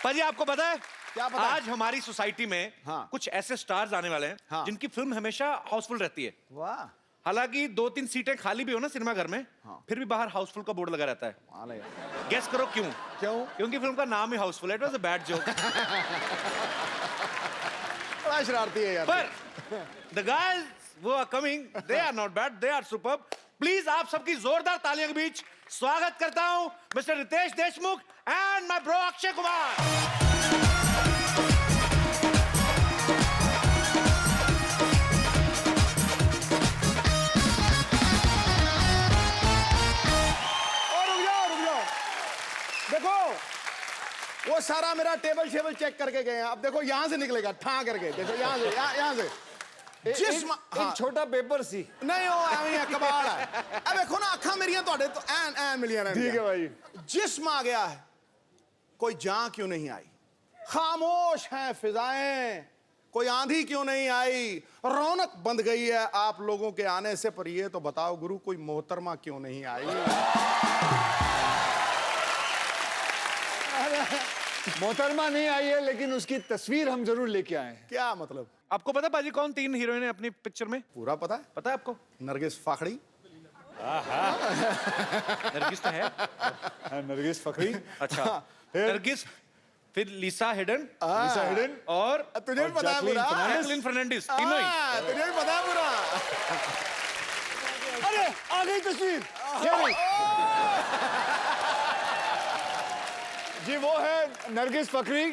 पाजी आपको पता है क्या पता है? आज हमारी सोसाइटी में कुछ ऐसे स्टार्स आने वाले हैं जिनकी फिल्म हमेशा हाउसफुल रहती है। वाह। हालांकि 2-3 सीटें खाली भी हो ना सिनेमा घर में, फिर भी बाहर हाउसफुल का बोर्ड लगा रहता है। गेस करो क्यों? क्योंकि फिल्म का नाम ही हाउसफुल है। It was a bad joke. बड़ा शरारती है यार। पर द गाइस वो are coming, they are not bad, they are superb. Please आप सबकी जोरदार तालियों के बीच स्वागत करता हूं mister Ritesh Deshmukh and my bro Akshay Kumar. देखो वो सारा मेरा टेबल शेबल चेक करके गए हैं। अब देखो यहां से निकलेगा ठा करके। देखो यहां से यहां से एक छोटा पेपर सी नहीं हो एवें कबाड़ है। अब देखो ना अखा मेरियां तोड़े तो एन एन मिलियन। ठीक है भाई। जिस्म आ गया है, कोई जान क्यों नहीं आई? खामोश हैं फिजाएं, कोई आंधी क्यों नहीं आई? रौनक बंद गई है आप लोगों के आने से, पर ये तो बताओ गुरु कोई मोहतरमा क्यों नहीं आई? मोहतरमा नहीं आई है, लेकिन उसकी तस्वीर हम जरूर लेके आए हैं। क्या मतलब? आपको पता पाजी कौन 3 हीरोइन है अपनी पिक्चर में? पूरा पता है। पता है आपको? नरगिस फाखड़ी। नरगिस तो है। नरगिस फखरी। अच्छा नरगिस, फिर लिसा हिडन और तुझे भी पता है पूरा? जैकलिन फर्नांडिस, तीनों ही। तुझे भी पता है पूरा? अरे आ गई तस्वीर। जी वो है नरगिस फखरी,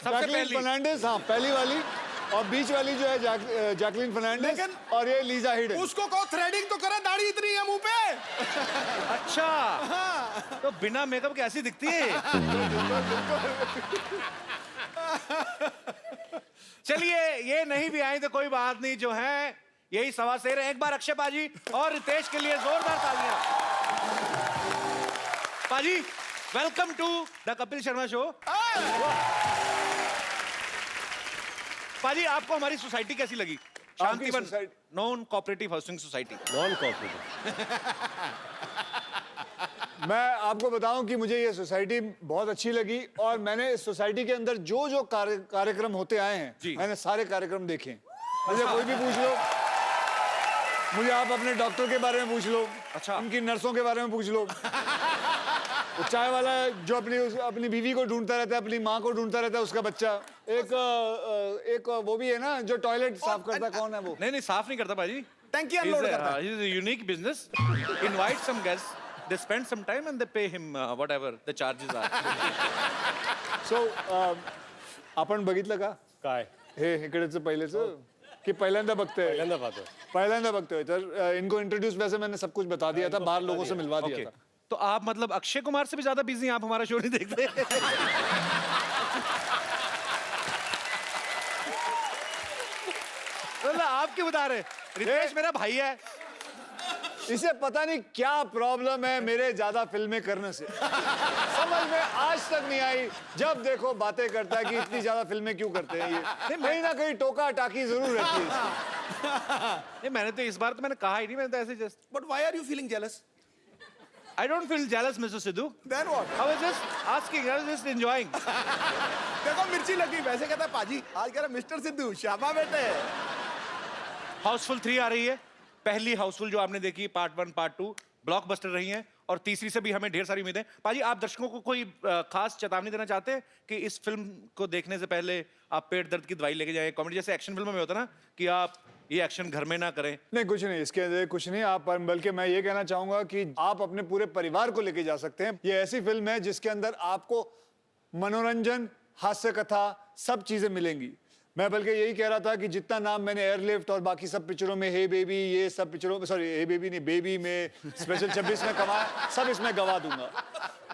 जैकलिन फर्नांडिस, हाँ पहली वाली, और बीच वाली जो है जैकलिन फर्नांडिस, और ये लीजा हिडन। उसको कहो थ्रेडिंग तो करे, दाढ़ी इतनी है मुंह पे। अच्छा तो बिना मेकअप के ऐसी दिखती है। चलिए ये नहीं भी आई तो कोई बात नहीं, जो है यही सवा शेर है। एक बार अक्षय पाजी और रितेश के लिए जोरदार तालियां। पाजी welcome to the Kapil Sharma show. पाजी आपको हमारी सोसाइटी कैसी लगी? Shantivan non cooperative housing society. Non cooperative. मैं आपको बताऊं कि मुझे ये सोसाइटी बहुत अच्छी लगी, और मैंने इस सोसाइटी के अंदर जो जो कार्यक्रम होते आए हैं मैंने सारे कार्यक्रम देखे। मुझे कोई भी पूछ लो, मुझे आप अपने डॉक्टर के बारे में पूछ लो, अच्छा उनकी नर्सों के बारे में पूछ लो, वो चाय वाला जो अपनी बीवी को ढूंढता रहता है, अपनी माँ को ढूंढता रहता है, उसका बच्चा। एक वो भी है ना जो टॉयलेट साफ करता है, कौन है वो? नहीं साफ नहीं करता पाजी, टंकी अनलोड करता है। He is a unique business. Invite some guests, they spend some time and they pay him whatever the charges are. So आपण बघितलं का काय हे इकडेच पहिलेच कि पहिल्यांदा बघतोय? पहिल्यांदा बघतोय। तर इनको इंट्रोड्यूस वैसे मैंने सब कुछ बता दिया था, बाहर लोगों से मिलवा दिया था। तो आप मतलब अक्षय कुमार से भी ज्यादा बिजी हैं, आप हमारा शो नहीं देखते? मतलब आप क्यों बता रहे? रितेश मेरा भाई है। इसे पता नहीं क्या प्रॉब्लम है मेरे ज्यादा फिल्में करने से, समझ में आज तक नहीं आई। जब देखो बातें करता है कि इतनी ज्यादा फिल्में क्यों करते हैं ये, कहीं ना कहीं टोका टाकी जरूर रहती है। नहीं मैंने तो इस बार तो मैंने कहा ही नहीं, मैंने तो ऐसे just. But why are you feeling jealous? I don't feel jealous, Mr. Sidhu. Then what? I was just asking, I was just enjoying. देखो मिर्ची लगी, वैसे कहता है पाजी आज कह रहा मिस्टर सिद्धू शाबा बेटे। हाउसफुल 3 आ रही है। पहली हाउसफुल जो आपने देखी पार्ट 1 पार्ट 2 ब्लॉकबस्टर रही हैं, और तीसरी से भी हमें ढेर सारी उम्मीदें। पाजी आप दर्शकों को कोई खास चेतावनी देना चाहते हैं कि इस फिल्म को देखने से पहले आप पेट दर्द की दवाई लेके जाएं? कॉमेडी जैसे एक्शन फिल्मों में होता है ना कि आप ये एक्शन घर में ना करें। नहीं कुछ नहीं, इसके अंदर कुछ नहीं। आप बल्कि मैं ये कहना चाहूंगा कि आप अपने पूरे परिवार को लेके जा सकते हैं। ये ऐसी फिल्म है जिसके अंदर आपको मनोरंजन, हास्य कथा, सब चीजें मिलेंगी। मैं बल्कि यही कह रहा था कि जितना नाम मैंने एयरलिफ्ट और बाकी सब पिक्चरों में, हे बेबी, ये सब पिक्चरों में, सॉरी हे बेबी नहीं, बेबी में, स्पेशल 26 में कमाया, सब इसमें गवा दूंगा।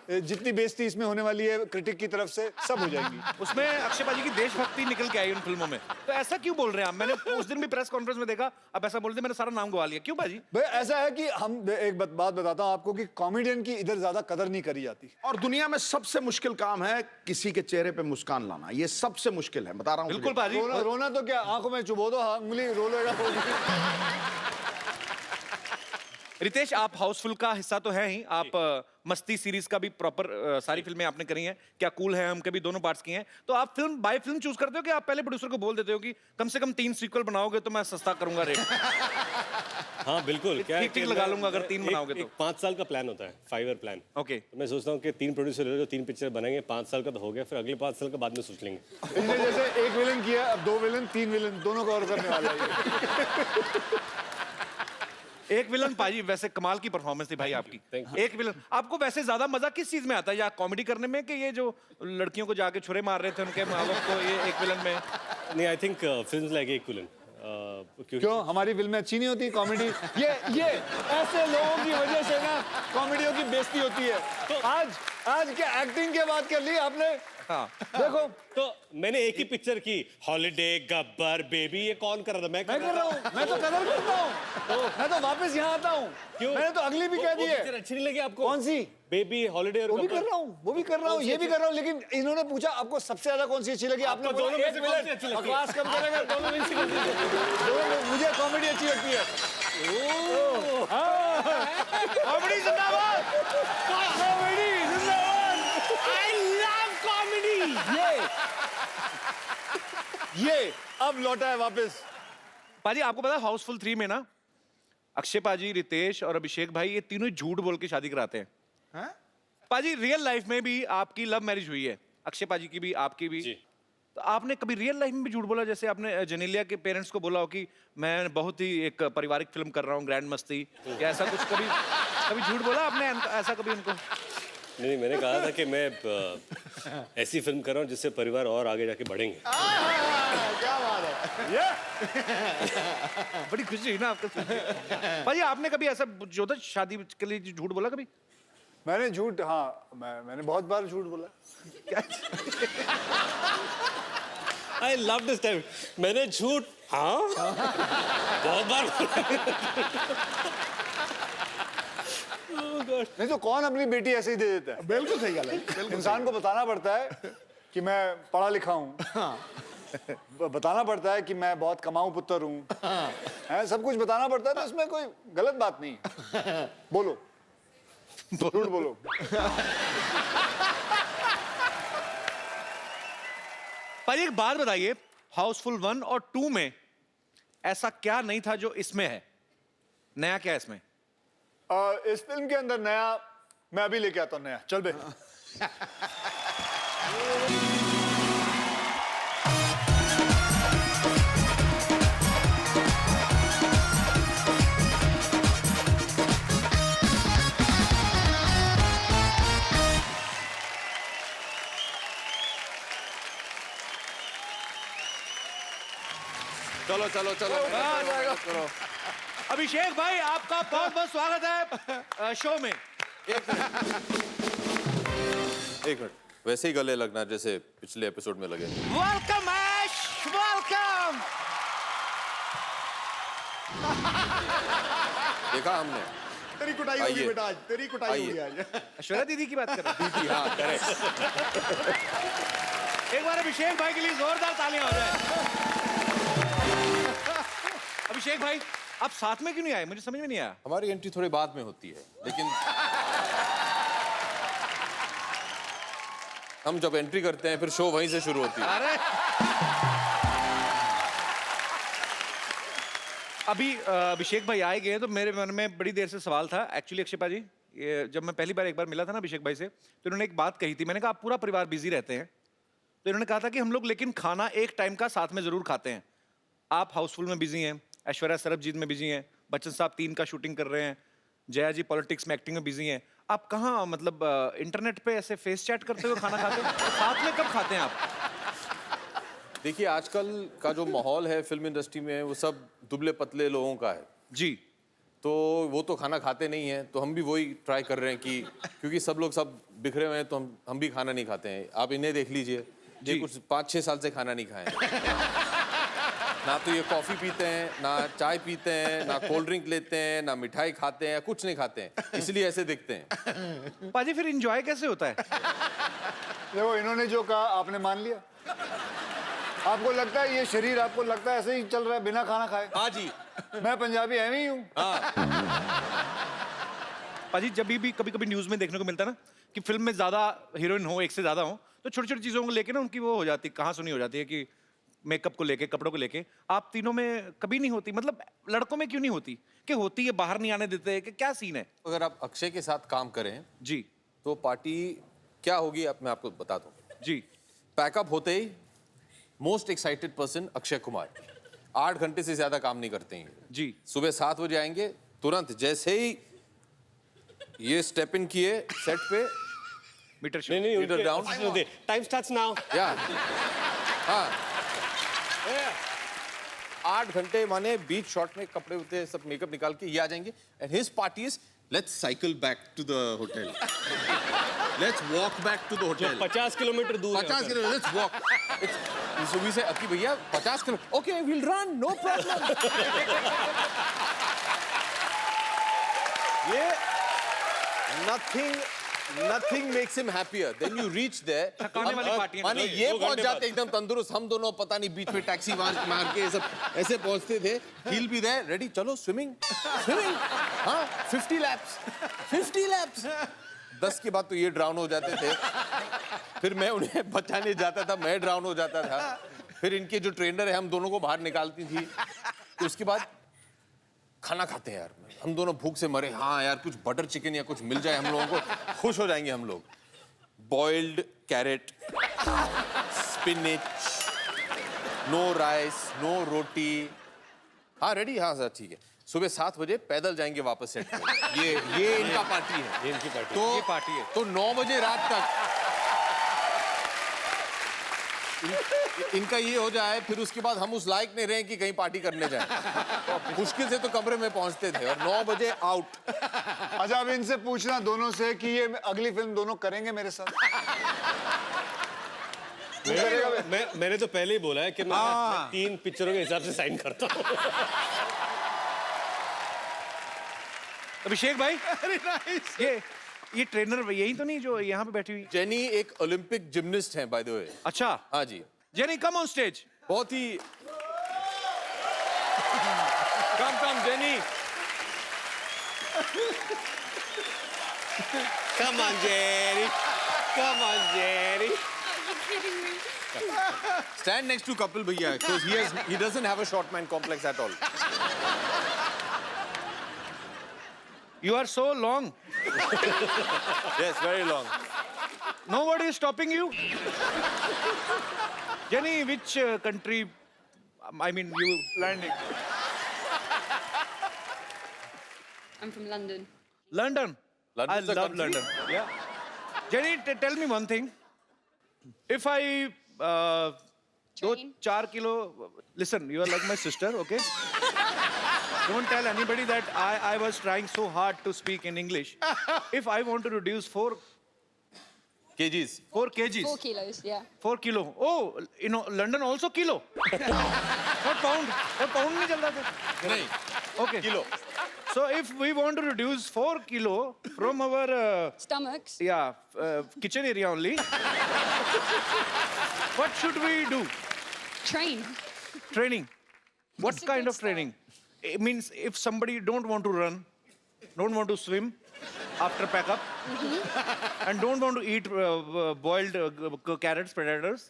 जितनी बेइज्जती इसमें होने वाली है क्रिटिक की तरफ से, सब हो जाएंगी। उसमें अक्षय पाजी की देशभक्ति निकल के आई उन फिल्मों में, तो ऐसा क्यों बोल रहे हैं आप? मैंने उस दिन भी प्रेस कॉन्फ्रेंस में देखा, अब ऐसा बोलते मैंने सारा नाम गवा लिया, क्यों पाजी? भाई ऐसा है कि हम एक बात बताता हूँ आपको कि कॉमेडियन की इधर ज्यादा कदर नहीं करी जाती। और दुनिया में सबसे मुश्किल काम है किसी के चेहरे पे मुस्कान लाना, ये सबसे मुश्किल है, बता रहा हूँ। बिल्कुल पाजी। रोना तो क्या, आंखों में चुभो दो, उंगली रो लेगा। रितेश, आप हाउसफुल का हिस्सा तो है ही, आप मस्ती सीरीज का भी प्रॉपर सारी फिल्में आपने करी हैं। क्या कूल है हम, कभी दोनों पार्ट्स किए हैं। तो आप फिल्म बाय फिल्म चूज करते हो कि आप पहले प्रोड्यूसर को बोल देते हो कि कम से कम 3 सीक्वल बनाओगे तो मैं सस्ता करूंगा रेट? हाँ बिल्कुल, क्या है ठीक-ठीक कि लगा मैं- लूंगा अगर 3 एक- बनाओगे तो। एक 5 साल का प्लान होता है, 5 ईयर प्लान। ओके। तो मैं सोचता हूँ कि 3 प्रोड्यूसर ले लो, 3 पिक्चर बनाएंगे, 5 साल का तो हो गया, फिर अगले 5 साल का बाद में सोच लेंगे। इसने जैसे एक विलन किया, अब 2 विलन 3 विलन दोनों कवर करने वाला है ये। एक विलन पाजी, वैसे कमाल की परफॉर्मेंस थी भाई आपकी। Thank you. एक विलन, आपको वैसे ज्यादा मजा किस चीज में आता है? या कॉमेडी करने में, कि ये जो लड़कियों को जाके छुरे मार रहे थे उनके माँ बाप को, ये एक विलन में? नहीं, I think film like equivalent, क्योंकि क्यों हमारी फिल्में अच्छी नहीं होती कॉमेडी? ये ऐसे लोगों की वजह से ना कॉमेडियों की बेइज्जती होती है। तो आज क्या एक्टिंग की बात कर ली आपने? हाँ। देखो तो मैंने एक ही पिक्चर की, हॉलिडे, गब्बर, बेबी, ये कौन कर रहा था? मैं कर रहा हूँ, मैं तो कदर करता हूँ, मैं तो वापस यहाँ आता हूँ। क्यों? मैंने तो अगली भी कह दी पिक्चर है। अच्छी नहीं लगी आपको? कौन सी? बेबी, हॉलिडे और वो भी गब्बर। कर रहा हूँ, वो भी कर रहा हूँ, ये भी कर रहा हूँ, लेकिन इन्होंने पूछा आपको सबसे ज्यादा कौन सी अच्छी लगी? आपने आपको बोला दोनों में एक से कौन सी विलन। अच्छी लगी? बकवास कम करेगा, दोनों में से कौन सी अच्छी लगी? मुझे कॉमेडी अच्छी लगती है। कॉमेडी जिंदाबाद! कॉमेडी जिंदाबाद! I love comedy! ये अब लौटा है वापस। पाजी, आपको पता है हाउसफुल 3 में ना अक्षय पाजी, रितेश और अभिषेक भाई, ये तीनों झूठ बोल के शादी कराते हैं। हैं? पाजी, रियल लाइफ में भी आपकी लव मैरिज हुई है, अक्षय पाजी की भी, आपकी भी। जी। तो आपने कभी रियल लाइफ में भी झूठ बोला? जैसे आपने जेनेलिया के पेरेंट्स को बोला हो कि मैं बहुत ही एक पारिवारिक फिल्म कर रहा हूँ, ग्रैंड मस्ती, या ऐसा कुछ कभी कभी झूठ बोला आपने ऐसा कभी उनको? नहीं, मैंने कहा था कि मैं ऐसी फिल्म कर रहा हूँ जिससे परिवार और आगे जाके बढ़ेंगे। क्या बात है? बड़ी खुशी हुई ना आपको सुन के। पाजी, आपने कभी ऐसा जो था शादी के लिए झूठ बोला कभी? मैंने झूठ, हाँ मैंने बहुत बार झूठ बोला। I love this time. मैंने झूठ, हाँ बहुत बार। नहीं तो कौन अपनी बेटी ऐसे ही दे देता है? बिल्कुल सही गल है। इंसान को बताना पड़ता है कि मैं पढ़ा लिखा हूँ, बताना पड़ता है कि मैं बहुत कमाऊं पुत्र हूँ, है सब कुछ बताना पड़ता है, तो इसमें कोई गलत बात नहीं है। बोलो, झूठ बोलो। पाजी, एक बात बताइए, हाउसफुल 1 और 2 में ऐसा क्या नहीं था जो इसमें है? नया क्या है इसमें? इस फिल्म के अंदर नया मैं अभी लेके आता हूँ नया। चल बे। चलो चलो चलो चलो। अभिषेक भाई, आपका बहुत बहुत स्वागत है शो में। एक मिनट, वैसे ही गले लगना जैसे पिछले एपिसोड में लगे। वेलकम ऐश, वेलकम। देखा हमने। तेरी कुटाई होगी आइए। बेटा आज, तेरी कुटाई आइए। होगी आज। ऐश्वर्या दीदी की बात कर रहे हैं? दीदी, हाँ करेक्ट। एक बार अभिषेक भाई के लिए जोरदार तालियां हो जाए। अभिषेक भाई, आप साथ में क्यों नहीं आए? मुझे समझ में नहीं आया। हमारी एंट्री थोड़ी बाद में होती है, लेकिन हम जब एंट्री करते हैं फिर शो वहीं से शुरू होती है। अरे अभी अभिषेक भाई आए गए तो मेरे मन में बड़ी देर से सवाल था एक्चुअली। अक्षय पाजी, ये जब मैं पहली बार एक बार मिला था ना अभिषेक भाई से, तो इन्होंने एक बात कही थी। मैंने कहा आप पूरा परिवार बिजी रहते हैं, तो इन्होंने कहा था कि हम लोग लेकिन खाना एक टाइम का साथ में जरूर खाते हैं। आप हाउसफुल में बिजी हैं, ऐश्वर्या सरबजीत में बिजी हैं, बच्चन साहब 3 का शूटिंग कर रहे हैं, जया जी पॉलिटिक्स में एक्टिंग में बिजी हैं। आप कहाँ मतलब इंटरनेट पे ऐसे फेस चैट करते हुए खाना खाते हैं? साथ में कब खाते हैं आप? देखिए, आजकल का जो माहौल है फिल्म इंडस्ट्री में वो सब दुबले पतले लोगों का है, जी। तो वो तो खाना खाते नहीं है, तो हम भी वही ट्राई कर रहे हैं कि क्योंकि सब लोग सब बिखरे हुए हैं तो हम भी खाना नहीं खाते हैं। आप इन्हें देख लीजिए, ये जी। कुछ 5-6 साल से खाना नहीं खाए ना, तो ये कॉफी पीते हैं, ना चाय पीते हैं, ना कोल्ड ड्रिंक लेते हैं, ना मिठाई खाते हैं, कुछ नहीं खाते हैं, इसलिए ऐसे दिखते हैं। पाजी, फिर एंजॉय कैसे होता है? देखो, इन्होंने जो कहा आपने मान लिया। आपको लगता है ये शरीर, आपको लगता है ऐसे ही चल रहा है बिना खाना खाए? हाँ जी। मैं पंजाबी एवं ही हूँ। पाजी जब भी कभी कभी न्यूज में देखने को मिलता है ना कि फिल्म में ज्यादा हीरोइन हो, एक से ज्यादा हो, तो छोटी छोटी चीजों को लेके ना उनकी वो हो जाती, कहाँ सुनी हो जाती है कि मेकअप को लेके, कपड़ों को लेके। आप तीनों में कभी नहीं होती? मतलब लड़कों में क्यों नहीं होती? कि होती है, बाहर नहीं आने देते, कि क्या सीन है? अगर आप अक्षय के साथ काम करें जी तो पार्टी क्या होगी अब मैं आपको बता दूं। जी। पैकअप होते ही most excited person Akshay Kumar 8 घंटे से ज्यादा काम नहीं करते हैं। जी। सुबह 7 बजे आएंगे, तुरंत जैसे ही ये स्टेप इन किए सेट पे, मीटर नहीं नहीं Leader down. Time starts now. या हाँ 8 घंटे माने बीच शॉट में कपड़े होते सब मेकअप निकाल के ये आ जाएंगे and his party is let's cycle back to the hotel, let's walk back to the hotel. 50 kilometre दूर है 50 होटल। Kilometre, let's walk. सुबह से अकी भैया 50 kilo, okay will run, no problem. ये nothing makes him happier. Then you reach there. थकाने वाली पार्टी है ना। माने ये पहुंच जाते एकदम तंदुरुस्त, हम दोनों पता नहीं बीच में टैक्सी मार के सब ऐसे पहुंचते थे। He'll be there, ready, चलो स्विमिंग, हाँ 50 laps। 10 के बाद तो ये ड्राउन हो जाते थे, फिर मैं उन्हें बचाने जाता था, मैं ड्राउन हो जाता था, फिर इनके जो ट्रेनर है हम दोनों को बाहर निकालती थी, तो उसके बाद खाना खाते हैं यार, हम दोनों भूख से मरे, हाँ यार कुछ बटर चिकन या कुछ मिल जाए हम लोगों को, खुश हो जाएंगे हम लोग। Boiled carrot, spinach, no rice, no roti, हाँ रेडी, हाँ सर ठीक है। सुबह 7 बजे पैदल जाएंगे वापस सेट पे। ये इनका पार्टी है, ये इनकी पार्टी। तो ये पार्टी है। तो 9 बजे रात तक इनका ये हो जाए, फिर उसके बाद हम उस लायक नहीं रहे कि कहीं पार्टी करने जाएं। मुश्किल से तो कमरे में पहुंचते थे और 9 बजे आउट। अच्छा अब इनसे पूछना दोनों से कि ये अगली फिल्म दोनों करेंगे मेरे साथ? मैंने तो पहले ही बोला है कि मैं 3 पिक्चरों के हिसाब से साइन करता हूँ। अभिषेक भाई, ये ट्रेनर यही तो नहीं जो यहाँ पे बैठी हुई? जेनी एक ओलंपिक जिम्नास्ट हैं बाय द वे। अच्छा। हाँ जी, जेनी कम ऑन स्टेज। बहुत ही कम jenny. Come on, Jerry. Come on, Jerry. Stand next to Kapil Bhaiya because he doesn't have a short man complex at all. You are so long. Yes, very long. Nobody is stopping you. Jenny, which country? I mean, you landing. I'm from London. London. London's I a love country? London. Yeah. Jenny, tell me one thing. If I do Train. 4 kilo, listen, you are like my sister, okay? Don't tell anybody that I was trying so hard to speak in English. If I want to reduce 4 kgs. kgs. 4 kilos, yeah. 4 kilo. Oh, you know, London also kilo. Not pound. Not pound नहीं चलता था. नहीं, Okay. kilo. So if we want to reduce 4 kilo from our Stomachs. kitchen area only, what should we do? Train. Training. What It's a kind good of training? It means if somebody don't want to run, don't want to swim after pack up, and don't want to eat boiled carrots, potatoes,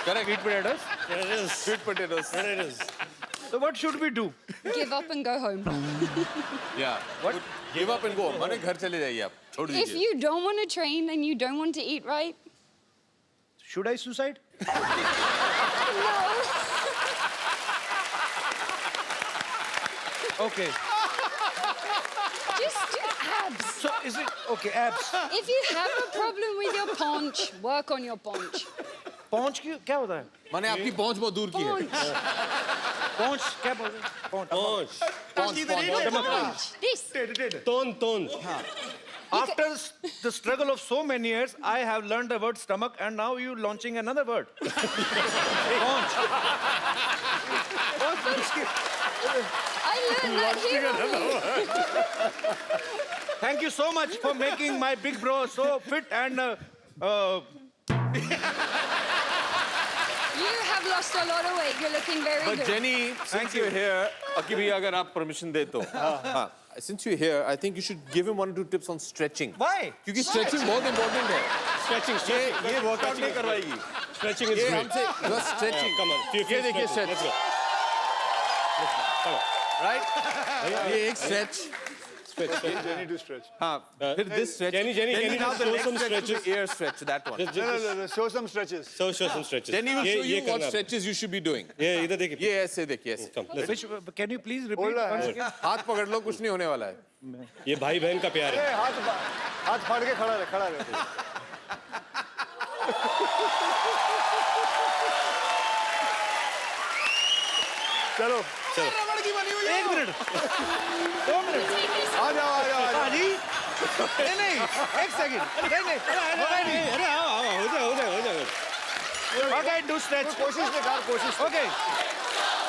Correct. sweet potatoes. There it is. Sweet potatoes. There it is. So what should we do? Give up and go home. Yeah. What? Give up and go. माने घर चले जाइए आप. छोड़ If दीजिए. you don't want to train and you don't want to eat right, Should I suicide? Okay. just do abs. So is it okay? Abs. If you have a problem with your paunch, work on your paunch. पहुंच की क्या होता है? माने आपकी पहुंच बहुत दूर की है. Paunch. पहुंच क्या बोलते हैं? पहुंच. Paunch. Paunch. This. Ton. After the struggle of so many years, I have learned the word stomach, and now you launching another word. Paunch. I learned that here. Thank you so much for making my big bro so fit and. You have lost a lot of weight. You're looking very But good. Jenny, since you're here, अकी भैया अगर आप permission दे तो. हाँ. since you're here, I think you should give him 1 or 2 tips on stretching. Why? क्योंकि stretching बहुत important है. Stretching. ये workout नहीं करवाएगी. Stretching is ये great. हमसे बस stretching. Come on. ये देखिए stretch. Let's go. Come on. Right? ये एक stretch. Jenny to stretch. हाँ. फिर this stretch. Jenny, now the show leg some stretch, stretches. the ear stretch, that one. No, show some stretches. Show some stretches. Then he will show you ये what करना. stretches you should be doing. ये इधर देखिए. ये ऐसे देखिए ऐसे. Come, let's Which, can you please repeat Hold on. once again? हाथ पकड़ लो, कुछ नहीं होने वाला है. ये भाई बहन का प्यार है. हाथ फाड़ के खड़ा रहे. चलो एक मिनट 2 मिनट आ जाओ. पाजी नहीं एक सेकंड नहीं अरे आओ हो जाए. ओके डू स्ट्रेच कोशिश निकाल कोशिश. ओके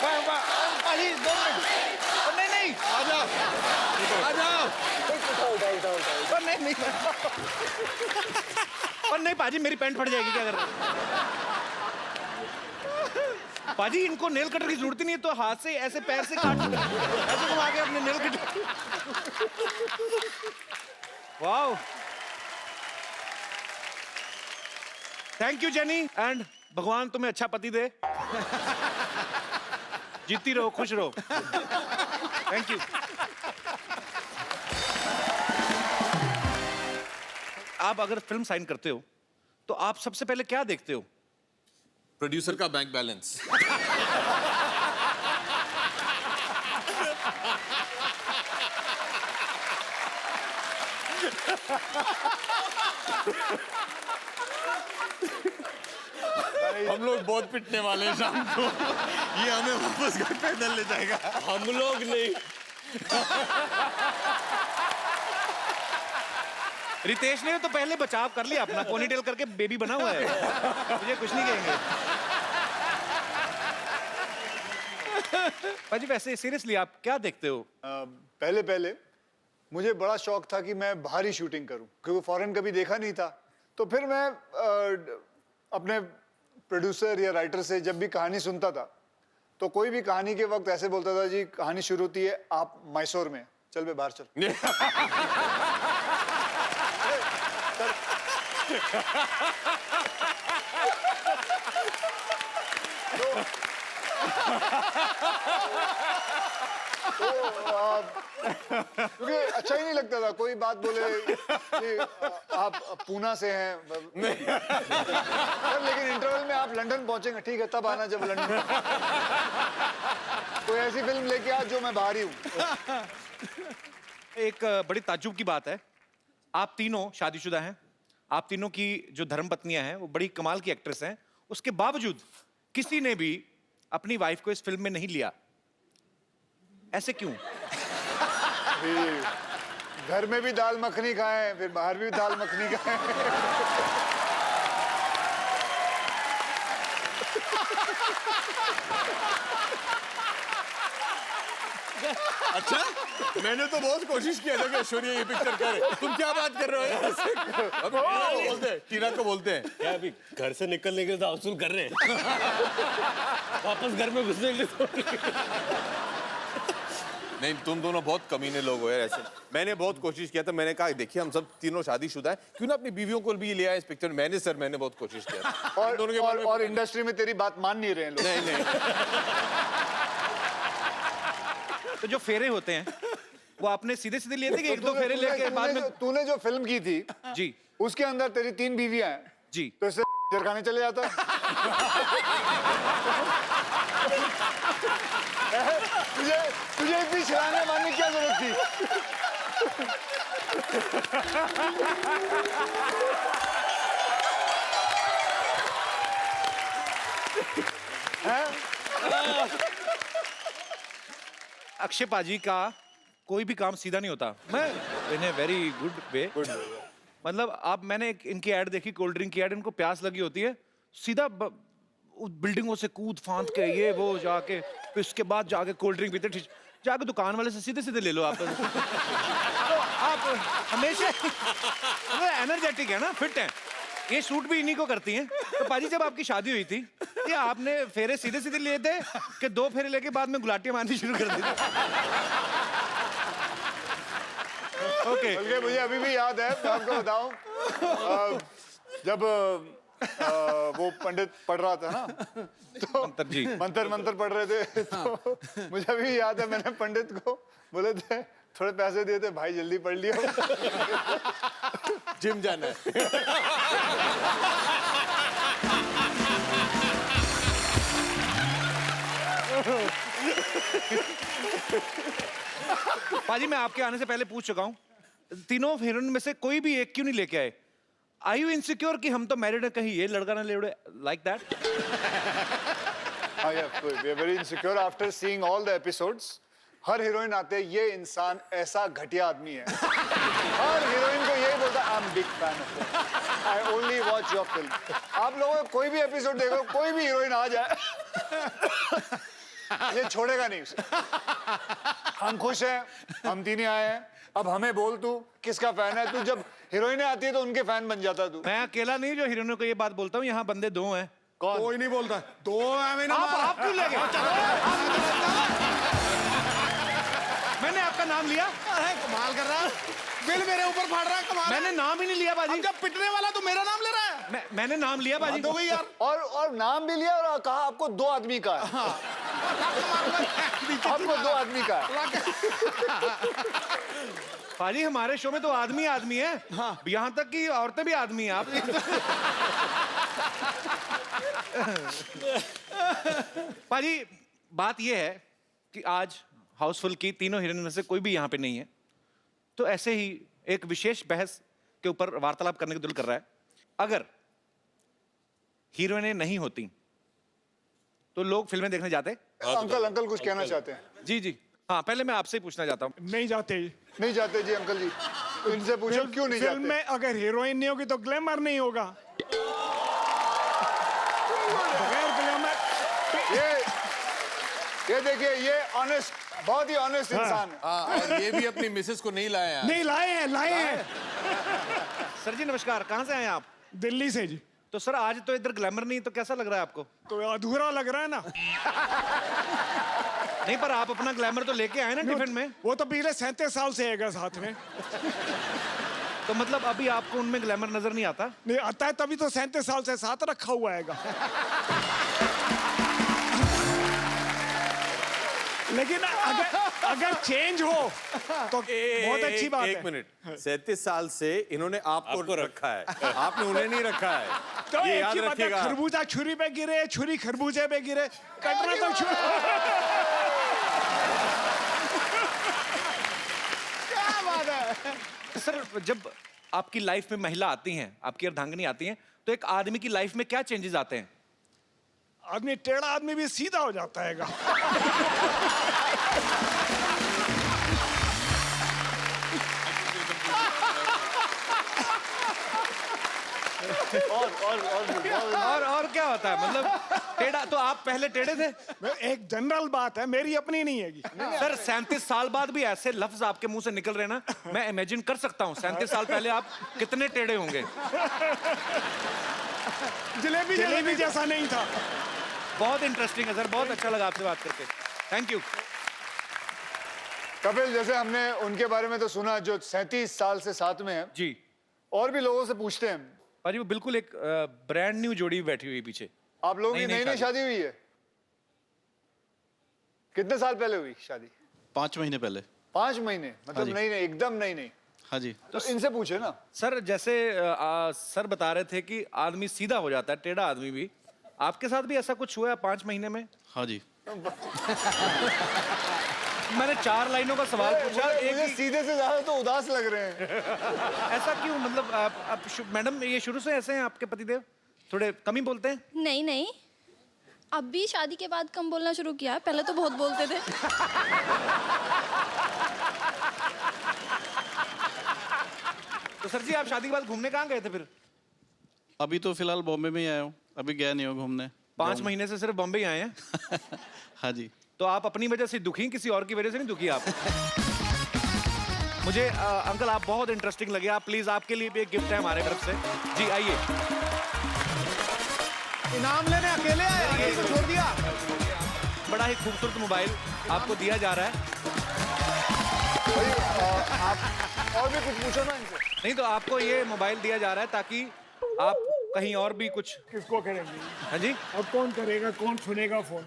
पाजी 2 मिनट नहीं आ जाओ. और नहीं और नहीं पाजी मेरी पैंट फट जाएगी क्या कर रहे हो? पाजी इनको नेल कटर की जरूरत ही नहीं है तो हाथ से ऐसे पैर से काट ऐसे घुमा के अपने nail cutter. Wow thank you jenny and भगवान तुम्हें अच्छा पति दे. जीती रहो खुश रहो. Thank you. आप अगर फिल्म साइन करते हो तो आप सबसे पहले क्या देखते हो? प्रोड्यूसर का बैंक बैलेंस. हम लोग बहुत पिटने वाले हैं शाम को. ये हमें वापस घर पैदल ले जाएगा. हम लोग नहीं. रितेश ने तो पहले बचाव कर लिया अपना पोनीटेल करके बेबी बना हुआ है. मुझे कुछ नहीं कहेंगे. पाजी वैसे सीरियसली आप क्या देखते हो? पहले मुझे बड़ा शौक था कि मैं बाहरी शूटिंग करूं क्योंकि फॉरेन कभी देखा नहीं था. तो फिर मैं अपने प्रोड्यूसर या राइटर से जब भी कहानी सुनता था तो कोई भी कहानी के वक्त ऐसे बोलता था जी कहानी शुरू होती है आप मैसूर में चल बे बाहर चल. क्योंकि अच्छा ही नहीं लगता था कोई बात बोले कि आप पूना से हैं लेकिन इंटरवल में आप लंदन पहुंचेंगे ठीक है तब आना जब लंदन. कोई ऐसी फिल्म लेके आ जो मैं बाहर ही हूँ. एक बड़ी ताज्जुब की बात है आप तीनों शादीशुदा हैं. आप तीनों की जो धर्मपत्नियां हैं वो बड़ी कमाल की एक्ट्रेस हैं. उसके बावजूद किसी ने भी अपनी वाइफ को इस फिल्म में नहीं लिया. ऐसे क्यों? घर में भी दाल मखनी खाएं फिर बाहर भी दाल मखनी खाएं. अच्छा मैंने तो बहुत कोशिश किया था कि ऐश्वर्या ये पिक्चर करे. तुम क्या बात कर रहे हो? अब टीना को बोलते हैं क्या अभी घर से निकलने के लिए तो वसूल कर रहे हैं. वापस घर में घुसने के लिए तो नहीं. तुम दोनों बहुत कमीने लोग हो यार ऐसे. मैंने बहुत कोशिश किया था. मैंने कहा देखिए हम सब तीनों शादीशुदा हैं क्यों ना अपनी बीवियों को भी ले आए इस पिक्चर में. मैंने बहुत कोशिश किया था. और इंडस्ट्री में तेरी बात मान नहीं रहे हैं लोग. नहीं तो जो फेरे होते हैं वो आपने सीधे सीधे लिए थे कि एक दो फेरे लेके बाद में? तूने जो फिल्म की थी जी उसके अंदर तेरी 3 बीवियां हैं जी. तो इससे खाने चले जाता. तुझे इतनी छलांगे मारने की क्या जरूरत थी? अक्षय पाजी का कोई भी काम सीधा नहीं होता. मैं इन ए वेरी गुड वे. मतलब आप मैंने इनकी ऐड देखी कोल्ड ड्रिंक की ऐड. इनको प्यास लगी होती है सीधा बिल्डिंगों से कूद फांद के ये वो जाके फिर उसके बाद जाके कोल्ड ड्रिंक पीते. जाके दुकान वाले से सीधे सीधे ले लो आप. तो आप हमेशा एनर्जेटिक है ना, फिट है. ये शूट भी इन्हीं को करती हैं. तो पाजी जब आपकी शादी हुई थी ये आपने फेरे सीधे सीधे लिए थे कि 2 फेरे लेके बाद में गुलाटियां मारनी शुरू कर दी थी? ओके बल्कि मुझे अभी भी याद है, मैं आपको बताऊं, जब वो पंडित पढ़ रहा था ना, तो मंत्र पढ़ रहे थे, तो मुझे अभी याद है, मैंने पंडित को बोले थे थोड़े पैसे दिए थे, भाई जल्दी पढ़ लियो। जिम जाना है। पाजी मैं आपके आने से पहले पूछ चुका हूं, तीनों हीरोइन में से कोई भी एक क्यों नहीं लेके आए? Are you insecure कि हम तो मैरिड है, कहीं ये लड़का ना ले उड़े, like that? हाँ यार, we are very insecure after seeing all the episodes. Her heroine आते ये इंसान ऐसा घटिया आदमी है। हर हीरोइन को यही बोलता है, I'm big fan of you. I only watch your film. आप लोगों को कोई भी एपिसोड देखो, कोई भी हीरोइन आ जाए, ये छोड़ेगा नहीं उसे। हम खुश हैं, हम तीनों आए हैं, अब हमें बोल तू किसका फैन है? तू जब हीरोइनें आती है तो उनके फैन बन जाता तू। मैं अकेला नहीं जो हीरोइनों को ये बात बोलता हूँ, यहाँ बंदे दो हैं। कौन? कोई नहीं बोलता, दो है। आप क्यों ले गए? मैंने आपका नाम लिया? अरे कमाल कर रहा है, बिल मेरे ऊपर फाड़ रहा है, कमाल। मैंने नाम ही नहीं लिया बाजी। जब पिटने वाला तो मेरा नाम ले रहा है। मैंने नाम लिया बाजी। हो गई यार। और नाम भी लिया और कहा आपको 2 आदमी का है। हाँ। आपको 2 आदमी का है। पाजी हमारे शो में तो आदमी आदमी है, हाँ। यहाँ तक कि औरतें भी आदमी हैं। आप पाजी बात ये है कि आज हाउसफुल की तीनों हीरोइन में से कोई भी यहाँ पे नहीं है, तो ऐसे ही एक विशेष बहस के ऊपर वार्तालाप करने का दिल कर रहा है। अगर हीरोइनें नहीं होती तो लोग फिल्में देखने जाते? अंकल कुछ कहना चाहते हैं? जी हाँ, पहले मैं आपसे ही पूछना चाहता हूँ। नहीं जाते जी अंकल जी, इनसे पूछो क्यों नहीं जाते? फिल्म में अगर हीरोइन नहीं होगी तो ग्लैमर नहीं होगा। बगैर ग्लैमर ये देखिए, ये ऑनेस्ट, बहुत ही ऑनेस्ट इंसान है। हाँ, और ये भी अपनी मिसेस को नहीं लाया है। नहीं लाए हैं। सर जी नमस्कार, कहाँ से आए आप? दिल्ली से जी। तो सर आज तो इधर ग्लैमर नहीं, तो कैसा लग रहा है आपको? तो अधूरा लग रहा है ना। नहीं, पर आप अपना ग्लैमर तो लेके आए ना टिफिन में। वो तो पिछले 37 साल से है साथ में। तो मतलब अभी आपको उनमें ग्लैमर नजर नहीं आता? नहीं आता है, तभी तो 37 साल से साथ रखा हुआ है। लेकिन अगर चेंज हो तो बहुत अच्छी बात है। एक मिनट, 37 साल से इन्होंने आपको रखा है, आपने उन्हें नहीं रखा है। तो ये एक याद ही बात है, रखिएगा। खरबूजा छुरी पे गिरे, छुरी खरबूजे पे गिरे, कटना तो क्या बात है। सर जब आपकी लाइफ में महिला आती हैं, आपकी अर्धांगिनी आती हैं, तो एक आदमी की लाइफ में क्या चेंजेस आते हैं? आदमी टेढ़ा आदमी भी सीधा हो जाता है। और क्या होता है? मतलब टेढ़ा तो आप पहले टेढ़े थे? एक जनरल बात है, मेरी अपनी नहीं है। सर 37 साल बाद भी ऐसे लफ्ज आपके मुंह से निकल रहे ना, मैं इमेजिन कर सकता हूँ 37 साल पहले आप कितने टेढ़े होंगे। जलेबी जैसा नहीं था। बहुत इंटरेस्टिंग है सर, बहुत अच्छा लगा आपसे बात करके, थैंक यू। कपिल, जैसे हमने उनके बारे में तो सुना जो 37 साल से साथ में है जी, और भी लोगों से पूछते हैं। पाजी वो बिल्कुल एक ब्रांड न्यू जोड़ी बैठी हुई पीछे। आप लोगों की नई नई शादी हुई है? कितने साल पहले हुई शादी? 5 महीने पहले। 5 महीने? मतलब जी। नहीं, एकदम नहीं। हाँ जी। तो इनसे पूछे ना। सर जैसे सर बता रहे थे कि आदमी सीधा हो जाता है, टेढ़ा आदमी भी, आपके साथ भी ऐसा कुछ हुआ है 5 महीने में? हाँ जी। मैंने 4 लाइनों का सवाल पूछा, मुझे सीधे से ज्यादा तो उदास लग रहे हैं। ऐसा क्यों? मतलब आप मैडम ये शुरू से ऐसे हैं आपके पतिदेव? थोड़े कम ही बोलते हैं? नहीं, अब भी शादी के बाद कम बोलना शुरू किया है, पहले तो बहुत बोलते थे। तो सर जी आप शादी के बाद घूमने कहाँ गए थे फिर? अभी तो फिलहाल बॉम्बे में ही आया हूँ, अभी गया नहीं हूँ घूमने। 5 महीने से सिर्फ बॉम्बे ही आए हैं? हाँ जी। तो आप अपनी वजह से दुखी, किसी और की वजह से नहीं दुखी आप? मुझे अंकल आप बहुत इंटरेस्टिंग लगे, आप प्लीज, आपके लिए भी एक गिफ्ट है हमारे तरफ से। जी आइए। इनाम लेने अकेले आए, ये तो छोड़ दिया। बड़ा ही खूबसूरत मोबाइल आपको दिया जा रहा है। और भी कुछ पूछो ना इनसे। नहीं तो आपको ये मोबाइल दिया जा रहा है ताकि आप कहीं और भी कुछ। किसको करेंगे? हाँ जी, और कौन करेगा, कौन सुनेगा phone?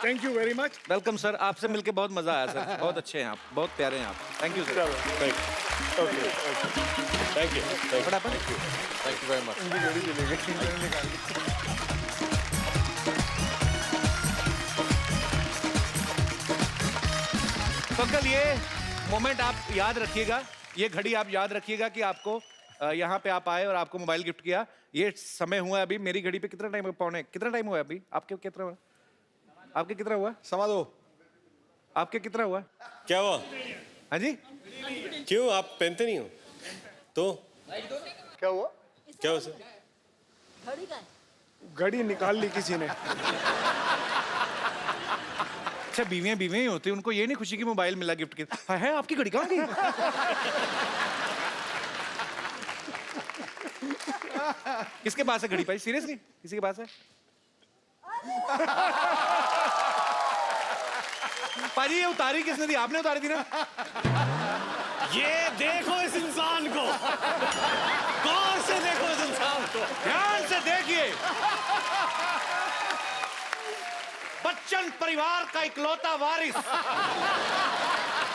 Thank you very much. Welcome sir, आपसे मिलके बहुत मजा आया सर, बहुत अच्छे हैं आप, बहुत प्यारे हैं आप। Thank you sir. Thank you. फटाफट। Thank you very much. तो कल ये मोमेंट आप याद रखिएगा, ये घड़ी आप याद रखिएगा कि आपको यहाँ पे आप आए और आपको मोबाइल गिफ्ट किया। ये समय हुआ है अभी, मेरी घड़ी पे कितना टाइम, पौने कितना टाइम हुआ है अभी? आपके कितना हुआ? आपके कितना हुआ? समा दो। आपके कितना हुआ? क्या हुआ? हाँ जी, क्यों आप पहनते नहीं हो? तो क्या हुआ? क्या हुआ सर? घड़ी निकाल ली किसी ने। अच्छा बीवियां बीवियां ही होती हैं, उनको ये नहीं खुशी की मोबाइल मिला गिफ्ट के। है आपकी घड़ी कहाँ गई? किसके पास है घड़ी भाई? सीरियसली किसी के पास है? पाजी ये उतारी किसने दी? आपने उतारी थी ना? ये देखो इस इंसान को, गौर से देखो इस इंसान को, ध्यान से देखिए। बच्चन परिवार का इकलौता वारिस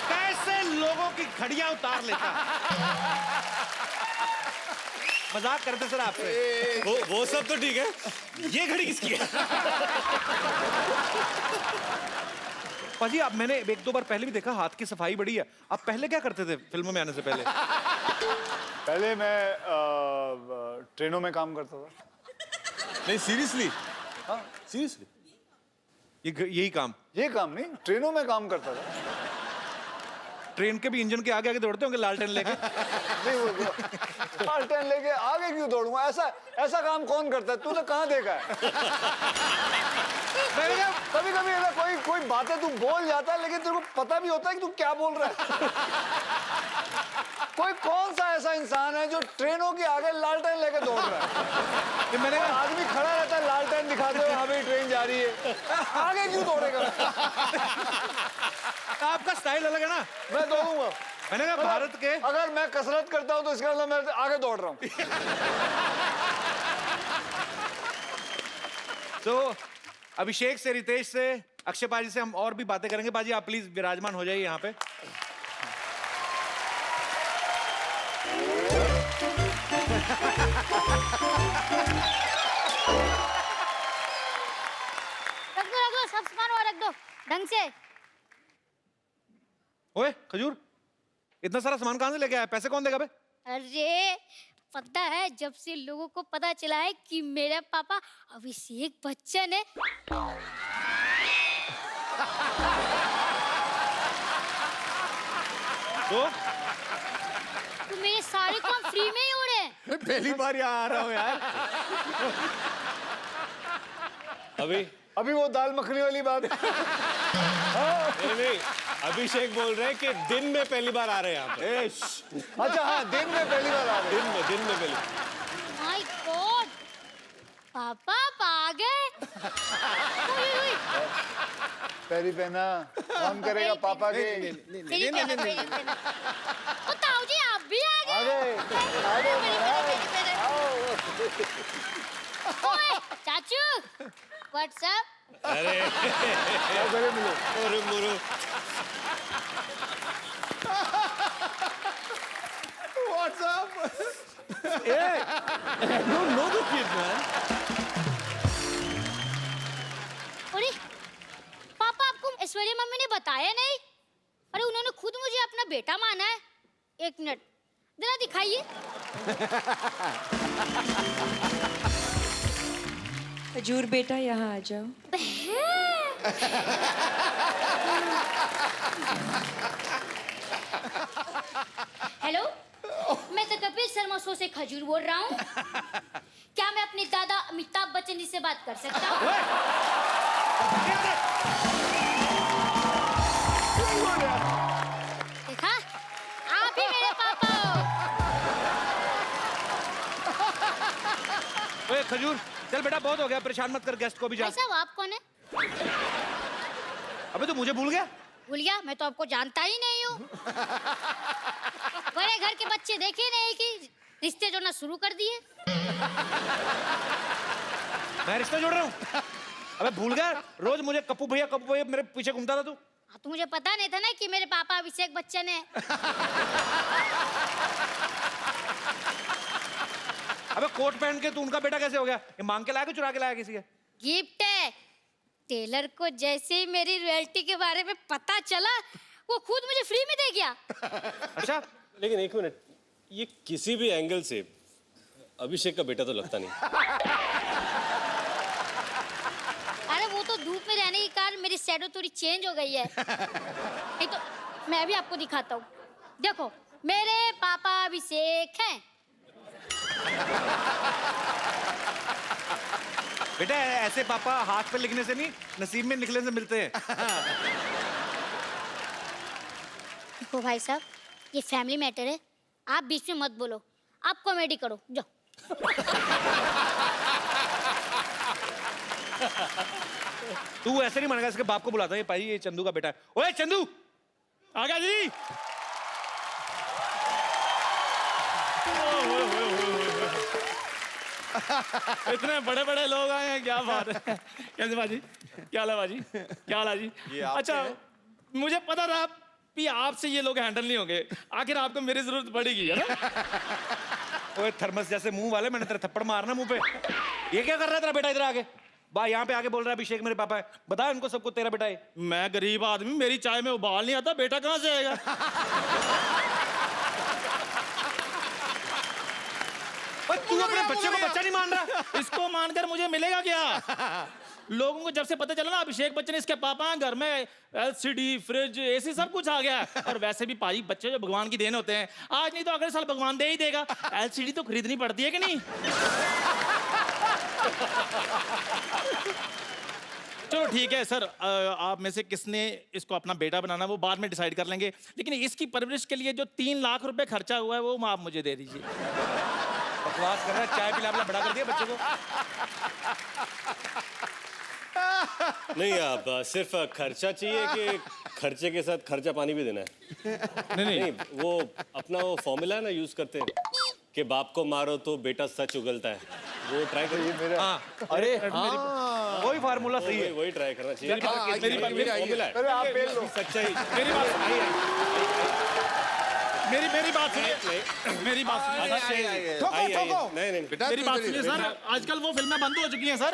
कैसे लोगों की घड़ियां उतार लेता है। मजाक करते सर आपसे। वो सब तो ठीक है, ये घड़ी किसकी है? पाजी आप, मैंने एक दो बार पहले भी देखा, हाथ की सफाई बड़ी है। आप पहले क्या करते थे फिल्मों में आने से पहले? पहले मैं ट्रेनों में काम करता था। नहीं सीरियसली, हाँ सीरियसली। यही काम? ये काम नहीं, ट्रेनों में काम करता था। ट्रेन के भी इंजन के आगे आगे दौड़ते होंगे लालटेन लेके? नहीं वो लालटेन लेके आगे क्यों दौड़ूंगा? ऐसा काम कौन करता है? तूने कहाँ देखा है? मैंने कहा कभी कभी अगर कोई बातें तू बोल जाता है लेकिन तेरे को पता भी होता है कि तू क्या बोल रहा है। कोई कौन सा ऐसा इंसान है जो ट्रेनों के आगे लालटेन लेके दौड़ रहा है? कि मैंने कहा आदमी खड़ा रहता है लालटेन दिखाते हुए, हाँ भाई ट्रेन जा रही है, आगे क्यों दौड़ेगा? आपका स्टाइल अलग है ना। मैं दौड़ूंगा। मैंने कहा भारत के, अगर मैं कसरत करता हूं तो इसका मतलब मैं आगे दौड़ रहा हूं। तो अभिषेक से, रितेश से, अक्षय पाजी से हम और भी बातें करेंगे। पाजी आप प्लीज विराजमान हो जाइए यहाँ पे। रख दो सब सामान वहाँ रख दो ढंग से। ओए खजूर, इतना सारा सामान कहाँ से लेके आया? पैसे कौन देगा बे? अरे पता है, जब से लोगों को पता चला है कि मेरा पापा अभिषेक बच्चन है, तो मेरे सारे काम फ्री में ही हो रहे हैं। मैं पहली बार यहाँ आ रहा हूँ यार। अभी वो दाल मखनी वाली बात। नहीं, अभिषेक बोल रहे हैं कि दिन में पहली बार आ रहे हैं यहाँ पे। अच्छा हाँ, दिन में पहली बार आ रहे हैं। दिन में पहली। माय गॉड, पापा आप आ गए। पहली पहना कौन करेगा पापा के? ताऊ जी आप भी आ गए। ओए चाचू, व्हाट्सएप। अरे मिलो। अरे मुरो। What's up? अरे पापा, आपको ऐश्वर्या मम्मी ने बताया नहीं? अरे उन्होंने खुद मुझे अपना बेटा माना है। एक मिनट जरा दिखाइए। खजूर बेटा यहाँ आ जाओ। हेलो, मैं तो कपिल शर्मा शो से खजूर बोल रहा हूँ। क्या मैं अपने दादा अमिताभ बच्चन जी से बात कर सकता हूँ? देखा, आप ही मेरे पापा हो। ओए खजूर, चल बेटा बहुत हो गया, परेशान मत कर गेस्ट को भी जा। भाई साहब आप कौन है? अबे तू मुझे भूल गया? भूल गया? मैं तो आपको जानता ही नहीं हूँ। बड़े घर के बच्चे देखे नहीं कि रिश्ते जोड़ना शुरू कर दिए। मैं रिश्ता जोड़ रहा हूँ? अबे भूल गया? रोज मुझे कप्पू भैया मेरे पीछे घूमता था तू। हाँ, तो मुझे पता नहीं था ना कि मेरे पापा अभिषेक बच्चन है। अबे कोट पहन के तू उनका बेटा कैसे हो गया? ये मांग के लाया कि चुरा के लाया किसी के? गिफ्ट है। टेलर को जैसे ही मेरी रॉयल्टी के बारे में पता चला, वो खुद मुझे फ्री में दे गया। अच्छा लेकिन एक मिनट, ये किसी भी एंगल से अभिषेक का बेटा तो लगता नहीं। अरे वो तो धूप में रहने के कारण मेरी शैडो थोड़ी चेंज हो गई है। नहीं तो मैं भी आपको दिखाता हूँ। देखो मेरे पापा अभिषेक हैं। बेटा ऐसे पापा हाथ पे लिखने से नहीं, नसीब में निकलने से मिलते हैं। देखो भाई साहब, ये फैमिली मैटर है, आप बीच में मत बोलो। आप कॉमेडी करो, जाओ। तू ऐसे नहीं मानेगा, इसके बाप को बुलाता है। भाई ये चंदू का बेटा है। ओए चंदू आ गया जी। इतने बड़े बड़े लोग आए हैं, क्या बात है। कैसे बाजी, क्या हाल है बाजी, क्या हाल है जी? अच्छा मुझे पता था कि आपसे ये लोग हैंडल नहीं होंगे, आखिर आपको मेरी जरूरत पड़ेगी, है ना? ओए थर्मस जैसे मुंह वाले, मैंने तेरा थप्पड़ मारना मुंह पे। ये क्या कर रहा है तेरा बेटा इधर आके? बा यहाँ पे आके बोल रहा है अभिषेक मेरे पापा है। बता इनको सबको तेरा बेटा है। मैं गरीब आदमी, मेरी चाय में उबाल नहीं आता, बेटा कहाँ से आएगा? तू अपने बच्चे को बच्चा नहीं मान रहा? इसको मानकर मुझे मिलेगा क्या? लोगों को जब से पता चला ना अभिषेक बच्चन इसके पापा हैं, घर में एलसीडी, फ्रिज, एसी सब कुछ आ गया है। और वैसे भी पाजी बच्चे जो भगवान की देन होते हैं, आज नहीं तो अगले साल भगवान दे ही देगा। एलसीडी तो खरीदनी पड़ती है कि नहीं? चलो ठीक है सर, आप में से किसने इसको अपना बेटा बनाना वो बाद में डिसाइड कर लेंगे, लेकिन इसकी परवरिश के लिए जो 3 लाख रुपए खर्चा हुआ है वो आप मुझे दे दीजिए। बकवास कर रहा है, चाय पिला बड़ा कर दिया बच्चे को। नहीं, आप सिर्फ खर्चा चाहिए कि खर्चे के साथ खर्चा पानी भी देना है? नहीं, वो अपना वो फॉर्मूला है ना यूज करते हैं कि बाप को मारो तो बेटा सच उगलता है, वो ट्राई करिए। हाँ, अरे वही फार्मूला सही है। वही ट्राई करना चाहिए। मेरी फॉर्मूला है। अरे आप पेल लो। सच्चाई। मेरी बात सुनिए, मेरी बात सुनिए, मेरी बात सुनिए। नहीं मेरी बात सुनिए सर, आजकल वो फिल्में बंद हो चुकी हैं सर।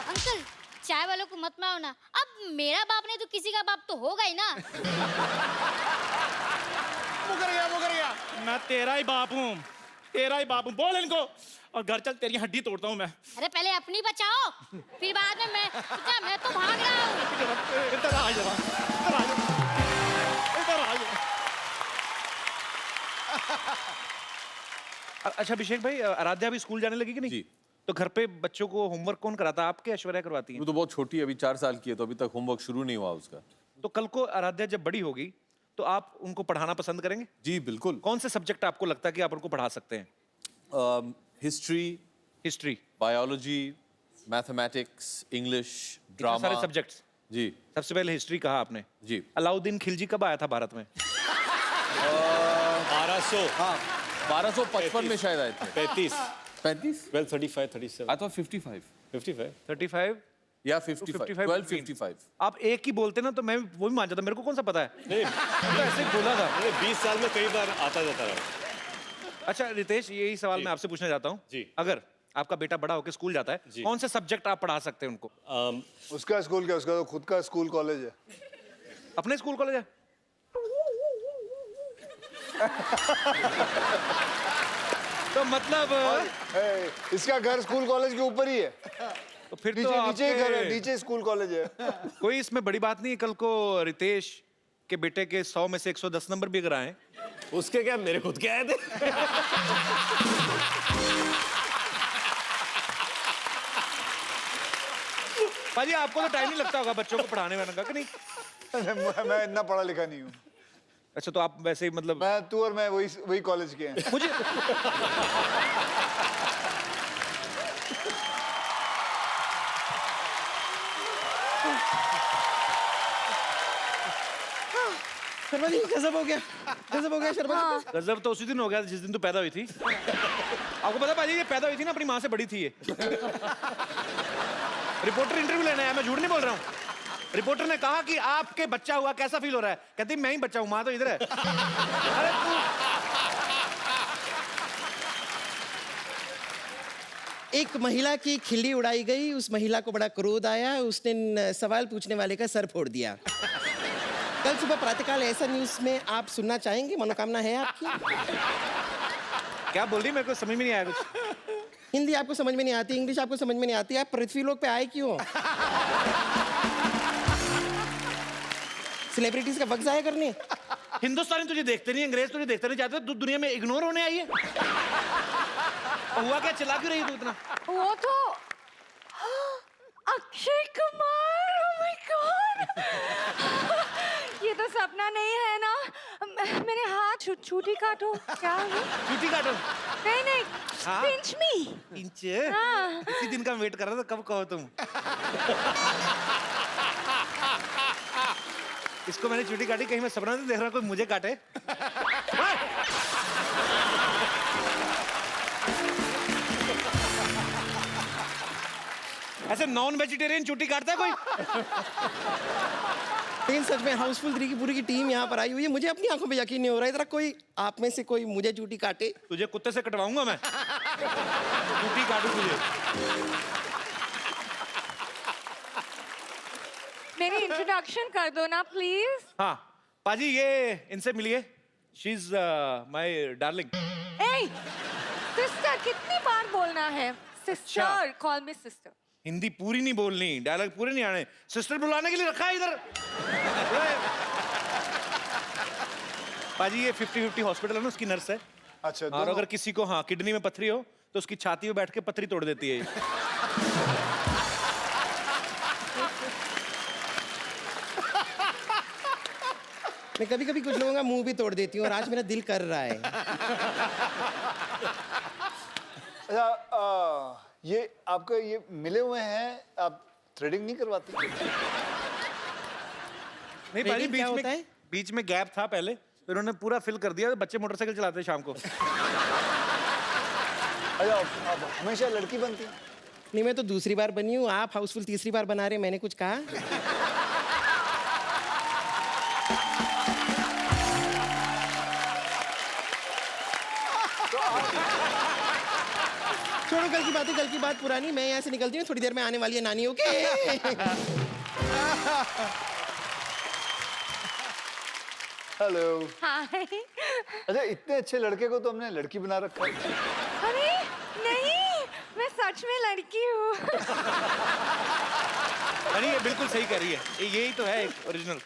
अंकल चाय वालों को मत मारो ना। अब मेरा बाप नहीं तो किसी का बाप तो होगा ही ना। मुकर गया। मैं तेरा ही बाप हूँ, तेरा ही बाप हूँ। बोल इनको, और घर चल तेरी हड्डी तोड़ता हूँ मैं। अरे पहले अपनी बचाओ, फिर बाद में मैं तो भाग रहा हूँ। इधर आ जा, इधर आ जा। अच्छा अभिषेक भाई, आराध्या अभी स्कूल जाने लगी कि नहीं? जी। तो घर पे बच्चों को होमवर्क कौन कराता है? आपके ऐश्वर्या करवाती है? वो तो बहुत छोटी है, अभी 4 साल की है, तो अभी तक होमवर्क शुरू नहीं हुआ उसका। तो कल को आराध्या जब बड़ी होगी तो आप उनको पढ़ाना पसंद करेंगे? जी बिल्कुल। कौन से सब्जेक्ट आपको लगता है कि आप उनको पढ़ा सकते हैं? हिस्ट्री, बायोलॉजी, मैथमेटिक्स, इंग्लिश, इतने ड्रामा। सारे सब्जेक्ट्स। जी सबसे पहले हिस्ट्री कहा आपने। जी। अलाउद्दीन खिलजी कब आया था भारत में? 1200। हाँ 1255 में शायद आए थे। 35। 35? 12, 35, 37। I thought 55. 55। 35? या 55, 1255। आप एक ही बोलते ना तो मैं वो भी मान जाता, मेरे को कौन सा पता है? नहीं, तो ऐसे ही बोला था। 20 साल में कई बार आता जाता रहा। अच्छा रितेश, यही सवाल मैं आपसे पूछना चाहता हूँ। जी। अगर आपका बेटा बड़ा होकर स्कूल जाता है, कौन से सब्जेक्ट आप पढ़ा सकते हैं उनको? उसका स्कूल क्या, उसका तो खुद का स्कूल कॉलेज है। अपने स्कूल कॉलेज है? तो मतलब इसका घर स्कूल कॉलेज के ऊपर ही है। तो फिर नीचे तो नीचे ही घर है, आपके- नीचे स्कूल कॉलेज है। कोई इसमें बड़ी बात नहीं है। कल को रितेश के बेटे के 100 में से 110 नंबर भी अगर आए, उसके क्या, मेरे खुद के आए थे। पाजी आपको तो टाइम नहीं लगता होगा बच्चों को पढ़ाने वाने का कि नहीं? मैं इतना पढ़ा लिखा नहीं हूँ। अच्छा, तो आप वैसे ही मतलब तू और मैं वही कॉलेज के हैं। मुझे शर्मा जी गजब हो गया शर्मा जी। गजब तो उसी दिन हो गया जिस दिन तू पैदा हुई थी। आपको पता पाजी, ये पैदा हुई थी ना अपनी माँ से बड़ी थी ये। रिपोर्टर इंटरव्यू लेने आया, मैं झूठ नहीं बोल रहा हूँ। रिपोर्टर ने कहा कि आपके बच्चा हुआ कैसा फील हो रहा है? कहती मैं ही बच्चा हूँ, माँ तो इधर है। अरे एक महिला की खिल्ली उड़ाई गई, उस महिला को बड़ा क्रोध आया, उसने सवाल पूछने वाले का सर फोड़ दिया। कल सुबह प्रातःकाल ऐसा न्यूज में आप सुनना चाहेंगे? मनोकामना है आपकी? क्या बोल रही, मेरे को समझ में नहीं आया कुछ। हिंदी आपको समझ में नहीं आती, इंग्लिश आपको समझ में नहीं आती, आप पृथ्वी लोक पे आए क्यों? सेलिब्रिटीज का वक्त जाया करने? हिंदुस्तानी तुझे देखते नहीं, अंग्रेज तुझे देखते नहीं चाहते, तू दुनिया में इग्नोर होने आई है। हुआ क्या, चिल्ला क्यों रही है तू इतना? वो तो Akshay Kumar, oh my God! ये तो सपना नहीं है ना? मेरे हाथ छूटी काटो। क्या है? छुट्टी काटो? नहीं, हाँ? pinch me। इंच? हाँ। इसी दिन का वेट कर रहा था, कब कहो तुम। इसको मैंने छुट्टी काटी, कहीं मैं सपना नहीं देख रहा कोई मुझे काटे। ऐसे नॉन वेजिटेरियन छुट्टी काटता है कोई? लेकिन सच में हाउसफुल 3 की पूरी की टीम यहाँ पर आई हुई है, मुझे अपनी आंखों पे यकीन नहीं हो रहा है। इधर कोई आप में से कोई मुझे चूटी काटे। तुझे कुत्ते से कटवाऊंगा मैं। छुट्टी काटू तुझे। मेरी इंट्रोडक्शन कर दो ना प्लीज। हाँ पाजी, ये इनसे मिलिए। She is my darling. A sister कितनी बार बोलना है? सिस्टर, कॉल मी सिस्टर। हिंदी पूरी नहीं बोलनी, डायलॉग पूरे नहीं आने। सिस्टर बुलाने के लिए रखा है इधर। पाजी ये 50-50 हॉस्पिटल है ना, उसकी नर्स है। अच्छा, और अगर किसी को हाँ किडनी में पथरी हो तो उसकी छाती में बैठ के पथरी तोड़ देती है। मैं कभी कभी कुछ लोगों का मुंह भी तोड़ देती हूँ, और आज मेरा दिल कर रहा है। अच्छा, ये आपका ये मिले हुए हैं, आप थ्रेडिंग नहीं करवाती? नहीं पाजी, क्या होता है? बीच में गैप था पहले, तो इन्होंने पूरा फिल कर दिया। बच्चे मोटरसाइकिल चलाते हैं शाम को। अच्छा, आप हमेशा लड़की बनती हैं? नहीं, मैं तो दूसरी बार बनी हूँ, आप हाउसफुल तीसरी बार बना रहे हैं। मैंने कुछ कहा? छोड़ो कल की बात है, कल की बात पुरानी। मैं यहाँ से निकलती हूँ, थोड़ी देर में आने वाली है नानी। ओके? हेलो। हाय। अच्छा, इतने अच्छे लड़के को तो हमने लड़की बना रखा है। अरे नहीं, मैं सच में लड़की हूँ। अरे ये बिल्कुल सही कह रही है, यही तो है ओरिजिनल।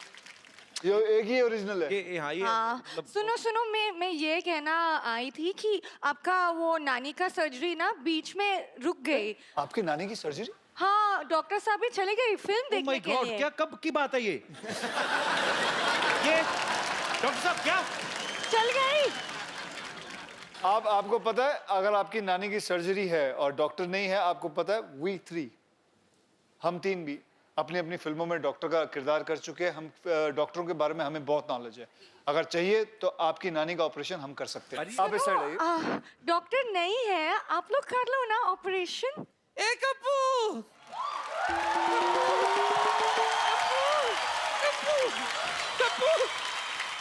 ये एक ही ओरिजिनल है। ये हाँ, ये हाँ, मतलब सुनो, मैं ये कहना आई थी कि आपका वो नानी का सर्जरी ना बीच में रुक गई। आपकी नानी की सर्जरी? हाँ, डॉक्टर साहब भी चले गए फिल्म Oh my देखने के God, लिए। क्या कब की बात है ये? डॉक्टर साहब क्या? चल गई। आपको पता है, अगर आपकी नानी की सर्जरी है और डॉक्टर नहीं है, आपको पता है वी 3 हम 3 भी अपनी अपनी फिल्मों में डॉक्टर का किरदार कर चुके हैं। हम डॉक्टरों के बारे में हमें बहुत नॉलेज है। अगर चाहिए तो आपकी नानी का ऑपरेशन हम कर सकते हैं। आप इस साइड आइए। डॉक्टर नहीं है, आप लोग कर लो ना ऑपरेशन। ए कप्पू!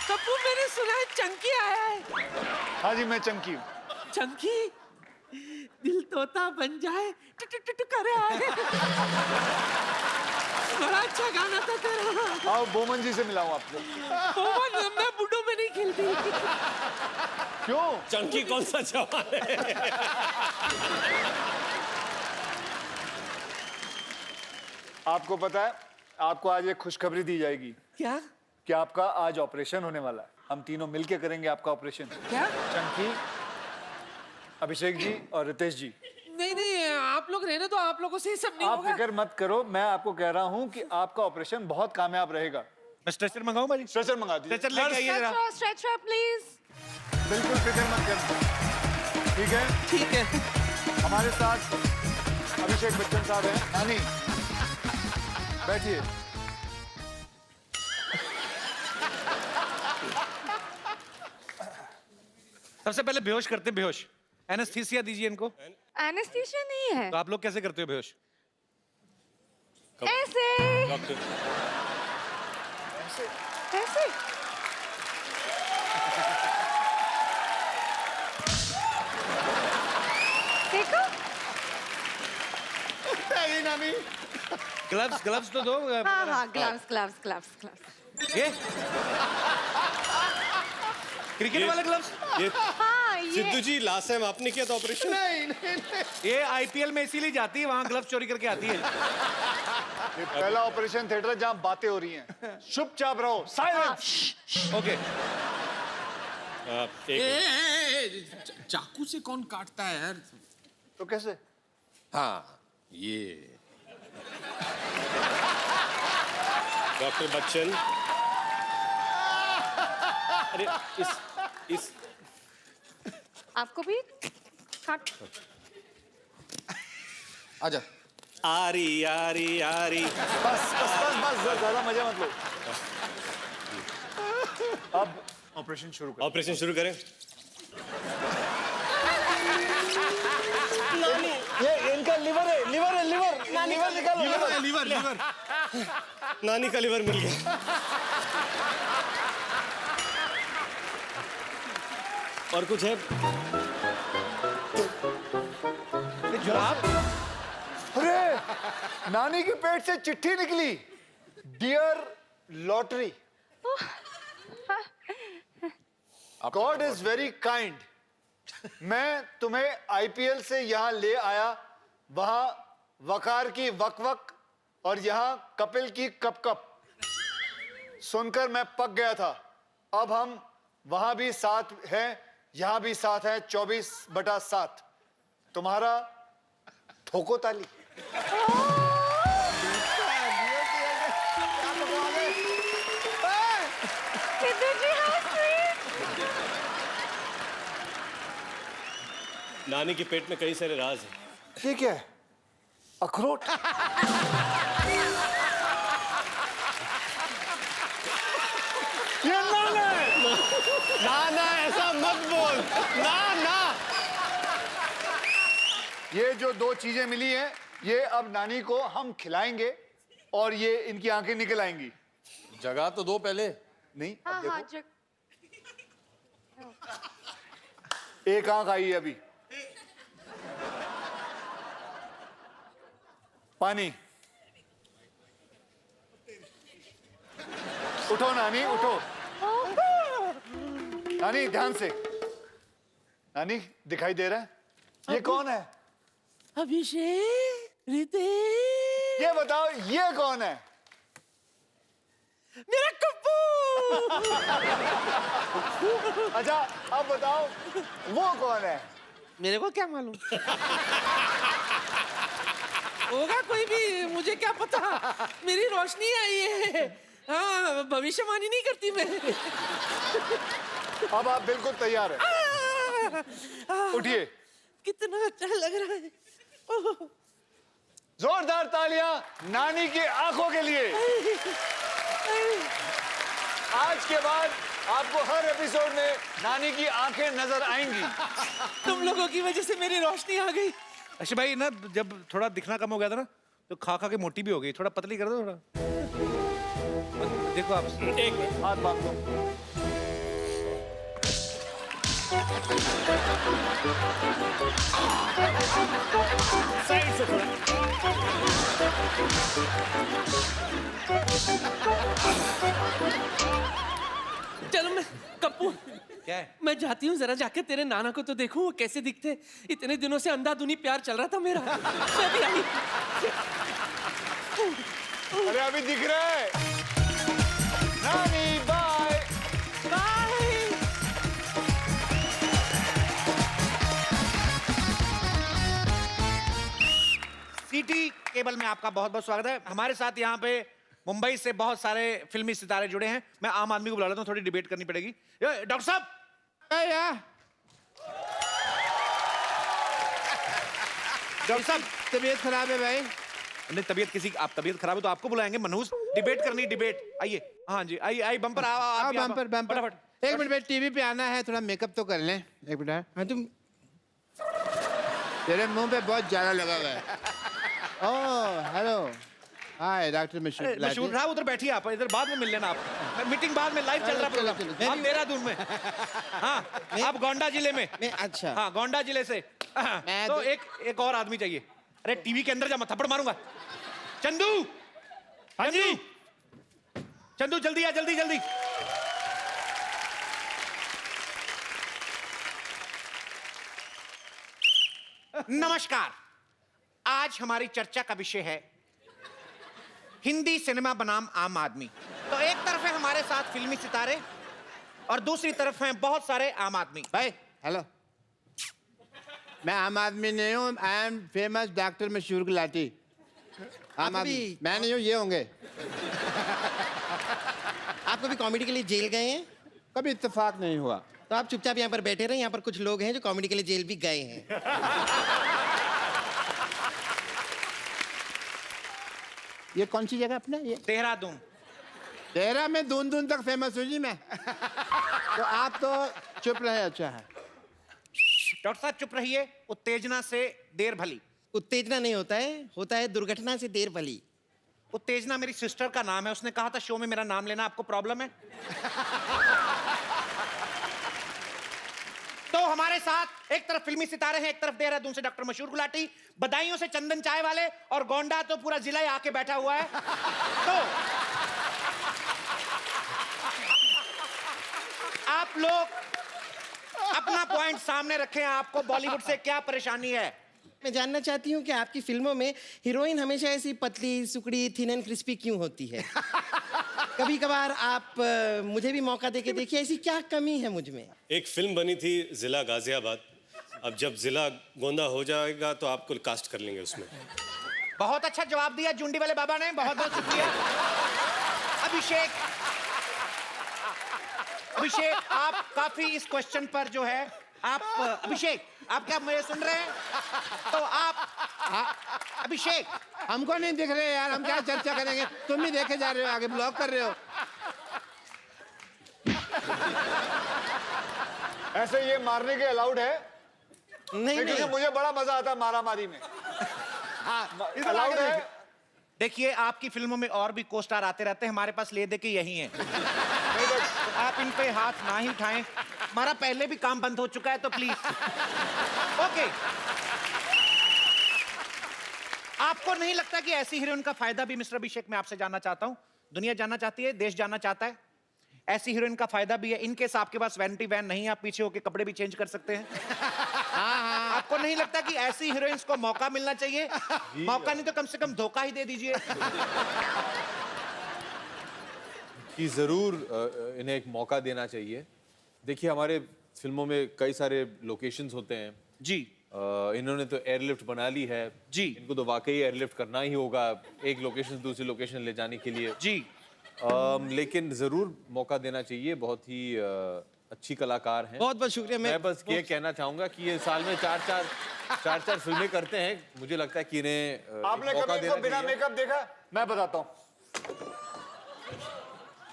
कप्पू, मैंने सुना है चंकी आया है। हाँ जी, मैं चंकी हूँ। चंकी, दिल तोता बन जाए टू करे आए। बड़ा अच्छा गाना था तेरा। आओ बोमन जी से मिलाऊं आपको। मैं बुड्ढों में नहीं खेलती। क्यों? चंकी कौन सा जवान है? आपको पता है, आपको आज एक खुशखबरी दी जाएगी क्या? कि आपका आज ऑपरेशन होने वाला है। हम तीनों मिलके करेंगे आपका ऑपरेशन। क्या? चंकी, अभिषेक जी और रितेश जी। नहीं, आप लोग रहने तो आप लोगों से ही सब नहीं आप होगा। फिक्र मत करो, मैं आपको कह रहा हूँ कि आपका ऑपरेशन बहुत कामयाब रहेगा। मैं स्ट्रेचर मंगाऊं भाई? स्ट्रेचर मंगा दीजिए। स्ट्रेचर लेके आइए जरा। Stretcher please. बिल्कुल फिक्र मत करना, ठीक है? ठीक है। हमारे साथ अभिषेक बच्चन साहब हैं। नानी बैठिए। सबसे पहले बेहोश करते हैं, बेहोश। एनेस्थीसिया दीजिए इनको। एनेस्थीसिया नहीं है। तो आप लोग कैसे करते हो बेहोश? ऐसे डॉक्टर ऐसे। देखो नानी ग्लव्स, ग्लव्स तो दो। हाँ हाँ ग्लव्स ग्लव्स ग्लव्स ग्लव्स। ये क्रिकेट वाले ग्लव्स। ये हाँ ये सिद्धू जी लास्ट टाइम आपने किया था ऑपरेशन? ये आईपीएल में इसीलिए जाती है, वहां ग्लव्स चोरी करके आती है। ये पहला ऑपरेशन थिएटर है जहां बातें हो रही हैं। चुपचाप रहो, साइलेंस। ओके। चाकू से कौन काटता है यार? तो कैसे? हाँ ये डॉक्टर बच्चन, अरे इस आपको भी काट। आजा। आरी आरी आरी। बस बस बस बस, ज्यादा मजा मत लो। अब ऑपरेशन शुरू करो। ऑपरेशन शुरू करें। ये इनका लिवर है, लिवर है, लिवर लिवर निकालो। Liver liver. नानी का लिवर मिल गया। और कुछ है? जुराब। अरे नानी के पेट से चिट्ठी निकली। Dear lottery, God is very kind. मैं तुम्हें आईपीएल से यहाँ ले आया, वहां वकार की वक वक और यहाँ कपिल की कप कप सुनकर मैं पक गया था। अब हम वहां भी साथ हैं, यहां भी साथ हैं। 24/7 तुम्हारा ठोको ताली। सिद्धू जी how sweet। नानी के पेट में कई सारे राज हैं। ठीक है, अखरोट। ये नाना है। ना ऐसा मत बोल। ना ये जो दो चीजें मिली हैं, ये अब नानी को हम खिलाएंगे और ये इनकी आंखें निकल आएंगी। जगह तो दो पहले। नहीं, हाँ अब हाँ देखो, एक आंख आई है अभी। पानी। उठो नानी, उठो। नानी ध्यान से। नानी दिखाई दे रहा है? ये कौन है? अभिषेक, रितेश, ये बताओ, ये कौन है? मेरा कप्पू। अच्छा अब बताओ, वो कौन है? मेरे को क्या मालूम? होगा कोई भी, मुझे क्या पता। मेरी रोशनी आई है। हाँ, भविष्यवाणी नहीं करती मैं। अब आप बिल्कुल तैयार हैं? उठिए। कितना अच्छा लग रहा है। ओह, जोरदार तालियां नानी की आंखों के लिए। आज के बाद आपको हर एपिसोड में नानी की आंखें नजर आएंगी। तुम लोगों की वजह से मेरी रोशनी आ गई। अच्छा भाई ना, जब थोड़ा दिखना कम हो गया था ना, तो खा खा के मोटी भी हो गई। थोड़ा पतली कर दो थोड़ा। देखो आप। एक मिनट। हाथ बांध दो। साइड से थोड़ा। चलो मैं कप्पू, क्या है? मैं जाती हूँ, जरा जाके तेरे नाना को तो देखूं वो कैसे दिखते। इतने दिनों से अंधाधुनी प्यार चल रहा था मेरा। मैं भी आई। अरे अभी दिख रहा है। नानी बाय बाय। सिटी केबल में आपका बहुत बहुत स्वागत है। हमारे साथ यहाँ पे मुंबई से बहुत सारे फिल्मी सितारे जुड़े हैं। मैं आम आदमी को बुला लेता हूँ, थोड़ी डिबेट करनी पड़ेगी। डॉक्टर साहब, डॉक्टर साहब, तबीयत खराब है भाई। नहीं, तबीयत किसी आप तबीयत खराब है तो आपको बुलाएंगे। मनहूस डिबेट करनी, डिबेट। आइए, हाँ जी, आइए आइए, बम्पर आओ, बम्पर बम्पर। फटाफट। एक मिनट भाई, टीवी पे आना है, थोड़ा मेकअप तो कर लें। एक मिनट। हाँ तुम, तेरे मुंह पे बहुत ज्यादा लगा हुआ है। ओह हेलो, हाय डॉक्टर मशहूर साहब, उधर बैठिए आप, इधर बाद में मिल लेना आप। मीटिंग बाद में, लाइव चल रहा प्रोग्राम। आप देहरादून में, हाँ आप गोंडा जिले में। अच्छा। हाँ, गोंडा जिले से। तो एक और आदमी चाहिए। अरे टीवी के अंदर जा, मैं थप्पड़ मारूंगा। चंदू, हाँ जी चंदू, जल्दी आ, जल्दी जल्दी। नमस्कार, आज हमारी चर्चा का विषय है हिंदी सिनेमा बनाम आम आदमी। तो एक तरफ है हमारे साथ फिल्मी सितारे और दूसरी तरफ हैं बहुत सारे आम आदमी। भाई हेलो, मैं आम आदमी नहीं हूँ, आई एम फेमस डॉक्टर मशहूर गुलाटी। आम आदमी मैं नहीं हूँ, ये होंगे। आप कभी कॉमेडी के लिए जेल गए हैं? कभी इत्तेफाक नहीं हुआ। तो आप चुपचाप यहाँ पर बैठे रहे, यहाँ पर कुछ लोग हैं जो कॉमेडी के लिए जेल भी गए हैं। ये कौन सी जगह अपना? ये देहरादून। तेरा में दून दून तक फेमस हूँ जी मैं। तो आप तो चुप रहे, अच्छा है। डॉक्टर साहब चुप रहिए, उत्तेजना से देर भली। उत्तेजना नहीं होता है, होता है दुर्घटना से देर भली। उत्तेजना मेरी सिस्टर का नाम है, उसने कहा था शो में मेरा नाम लेना। आपको प्रॉब्लम है? तो हमारे साथ एक तरफ फिल्मी सितारे हैं, एक तरफ देहरादून से डॉक्टर मशहूर गुलाटी, बदायूं से चंदन चाय वाले, और गोंडा तो पूरा जिला ही आके बैठा हुआ है। तो आप लोग अपना पॉइंट सामने रखें, आपको बॉलीवुड से क्या परेशानी है? मैं जानना चाहती हूँ कि आपकी फिल्मों में हीरोइन हमेशा ऐसी पतली सुकड़ी थिन एंड क्रिस्पी क्यों होती है? कभी कभार आप मुझे भी मौका देके देखिए, ऐसी क्या कमी है मुझ में? एक फिल्म बनी थी जिला गाजियाबाद, अब जब जिला गोंदा हो जाएगा तो आपको कास्ट कर लेंगे उसमें। बहुत अच्छा जवाब दिया जुंडी वाले बाबा ने, बहुत बहुत शुक्रिया। अभिषेक, आप काफी इस क्वेश्चन पर जो है आप, अभिषेक आप क्या मुझे सुन रहे हैं? तो आप अभिषेक, हमको नहीं दिख रहे यार, हम क्या चर्चा करेंगे? तुम ही देखे जा रहे हो, आगे ब्लॉक कर रहे हो। ऐसे ये मारने के अलाउड है? नहीं क्योंकि नहीं, मुझे बड़ा मजा आता है मारामारी में। अलाउड है? देखिए आपकी फिल्मों में और भी को स्टार आते रहते हैं, हमारे पास ले दे के यही हैं। तो आप इन पे हाथ ना ही उठाएं, हमारा पहले भी काम बंद हो चुका है, तो प्लीज। ओके, आपको नहीं लगता कि ऐसी हीरोइन का फायदा भी, मिस्टर अभिषेक मैं आपसे जानना चाहता हूं, दुनिया जानना चाहती है, देश जानना चाहता है, ऐसी हीरोइन का फायदा भी है। इनकेस आपके पास वैनिटी वैन नहीं है, आप पीछे होके कपड़े भी चेंज कर सकते हैं। आपको नहीं लगता कि ऐसी हीरोइंस को मौका मिलना चाहिए? मौका नहीं तो कम से कम धोखा ही दे दीजिए। कि ज़रूर इन्हें एक मौका देना चाहिए। देखिए हमारे फिल्मों में कई सारे लोकेशंस होते हैं जी। इन्होंने तो एयरलिफ्ट बना ली है जी। इनको तो वाकई एयरलिफ्ट करना ही होगा एक लोकेशन से दूसरी लोकेशन ले जाने के लिए जी। लेकिन ज़रूर मौका देना चाहिए, बहुत ही अच्छी कलाकार हैं। बहुत बहुत शुक्रिया। मैं बस ये कहना चाहूंगा कि ये साल में चार फिल्में करते हैं, मुझे लगता है कि इन्हें आपने मौका कभी देना इनको बिना चाहिए। मेकअप देखा? मैं बताता हूँ,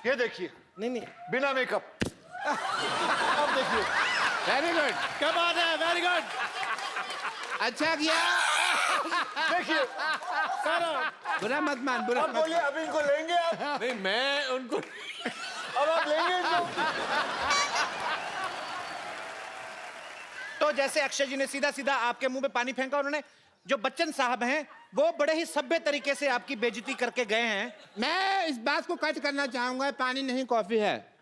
ये देखिए, नहीं नहीं, बिना मेकअप। अब देखिए, वेरी गुड, क्या बात है, वेरी गुड। अच्छा किया। देखिए, बुरा मत मान, बुरा अब मत बोलिए, अब इनको लेंगे आप? नहीं मैं उनको अब आप लेंगे इनको? तो जैसे अक्षय जी ने सीधा सीधा आपके मुंह पे पानी फेंका, उन्होंने जो बच्चन साहब हैं वो बड़े ही सभ्य तरीके से आपकी बेइज्जती करके गए हैं। मैं इस बात को कट करना चाहूंगा, पानी नहीं कॉफी है।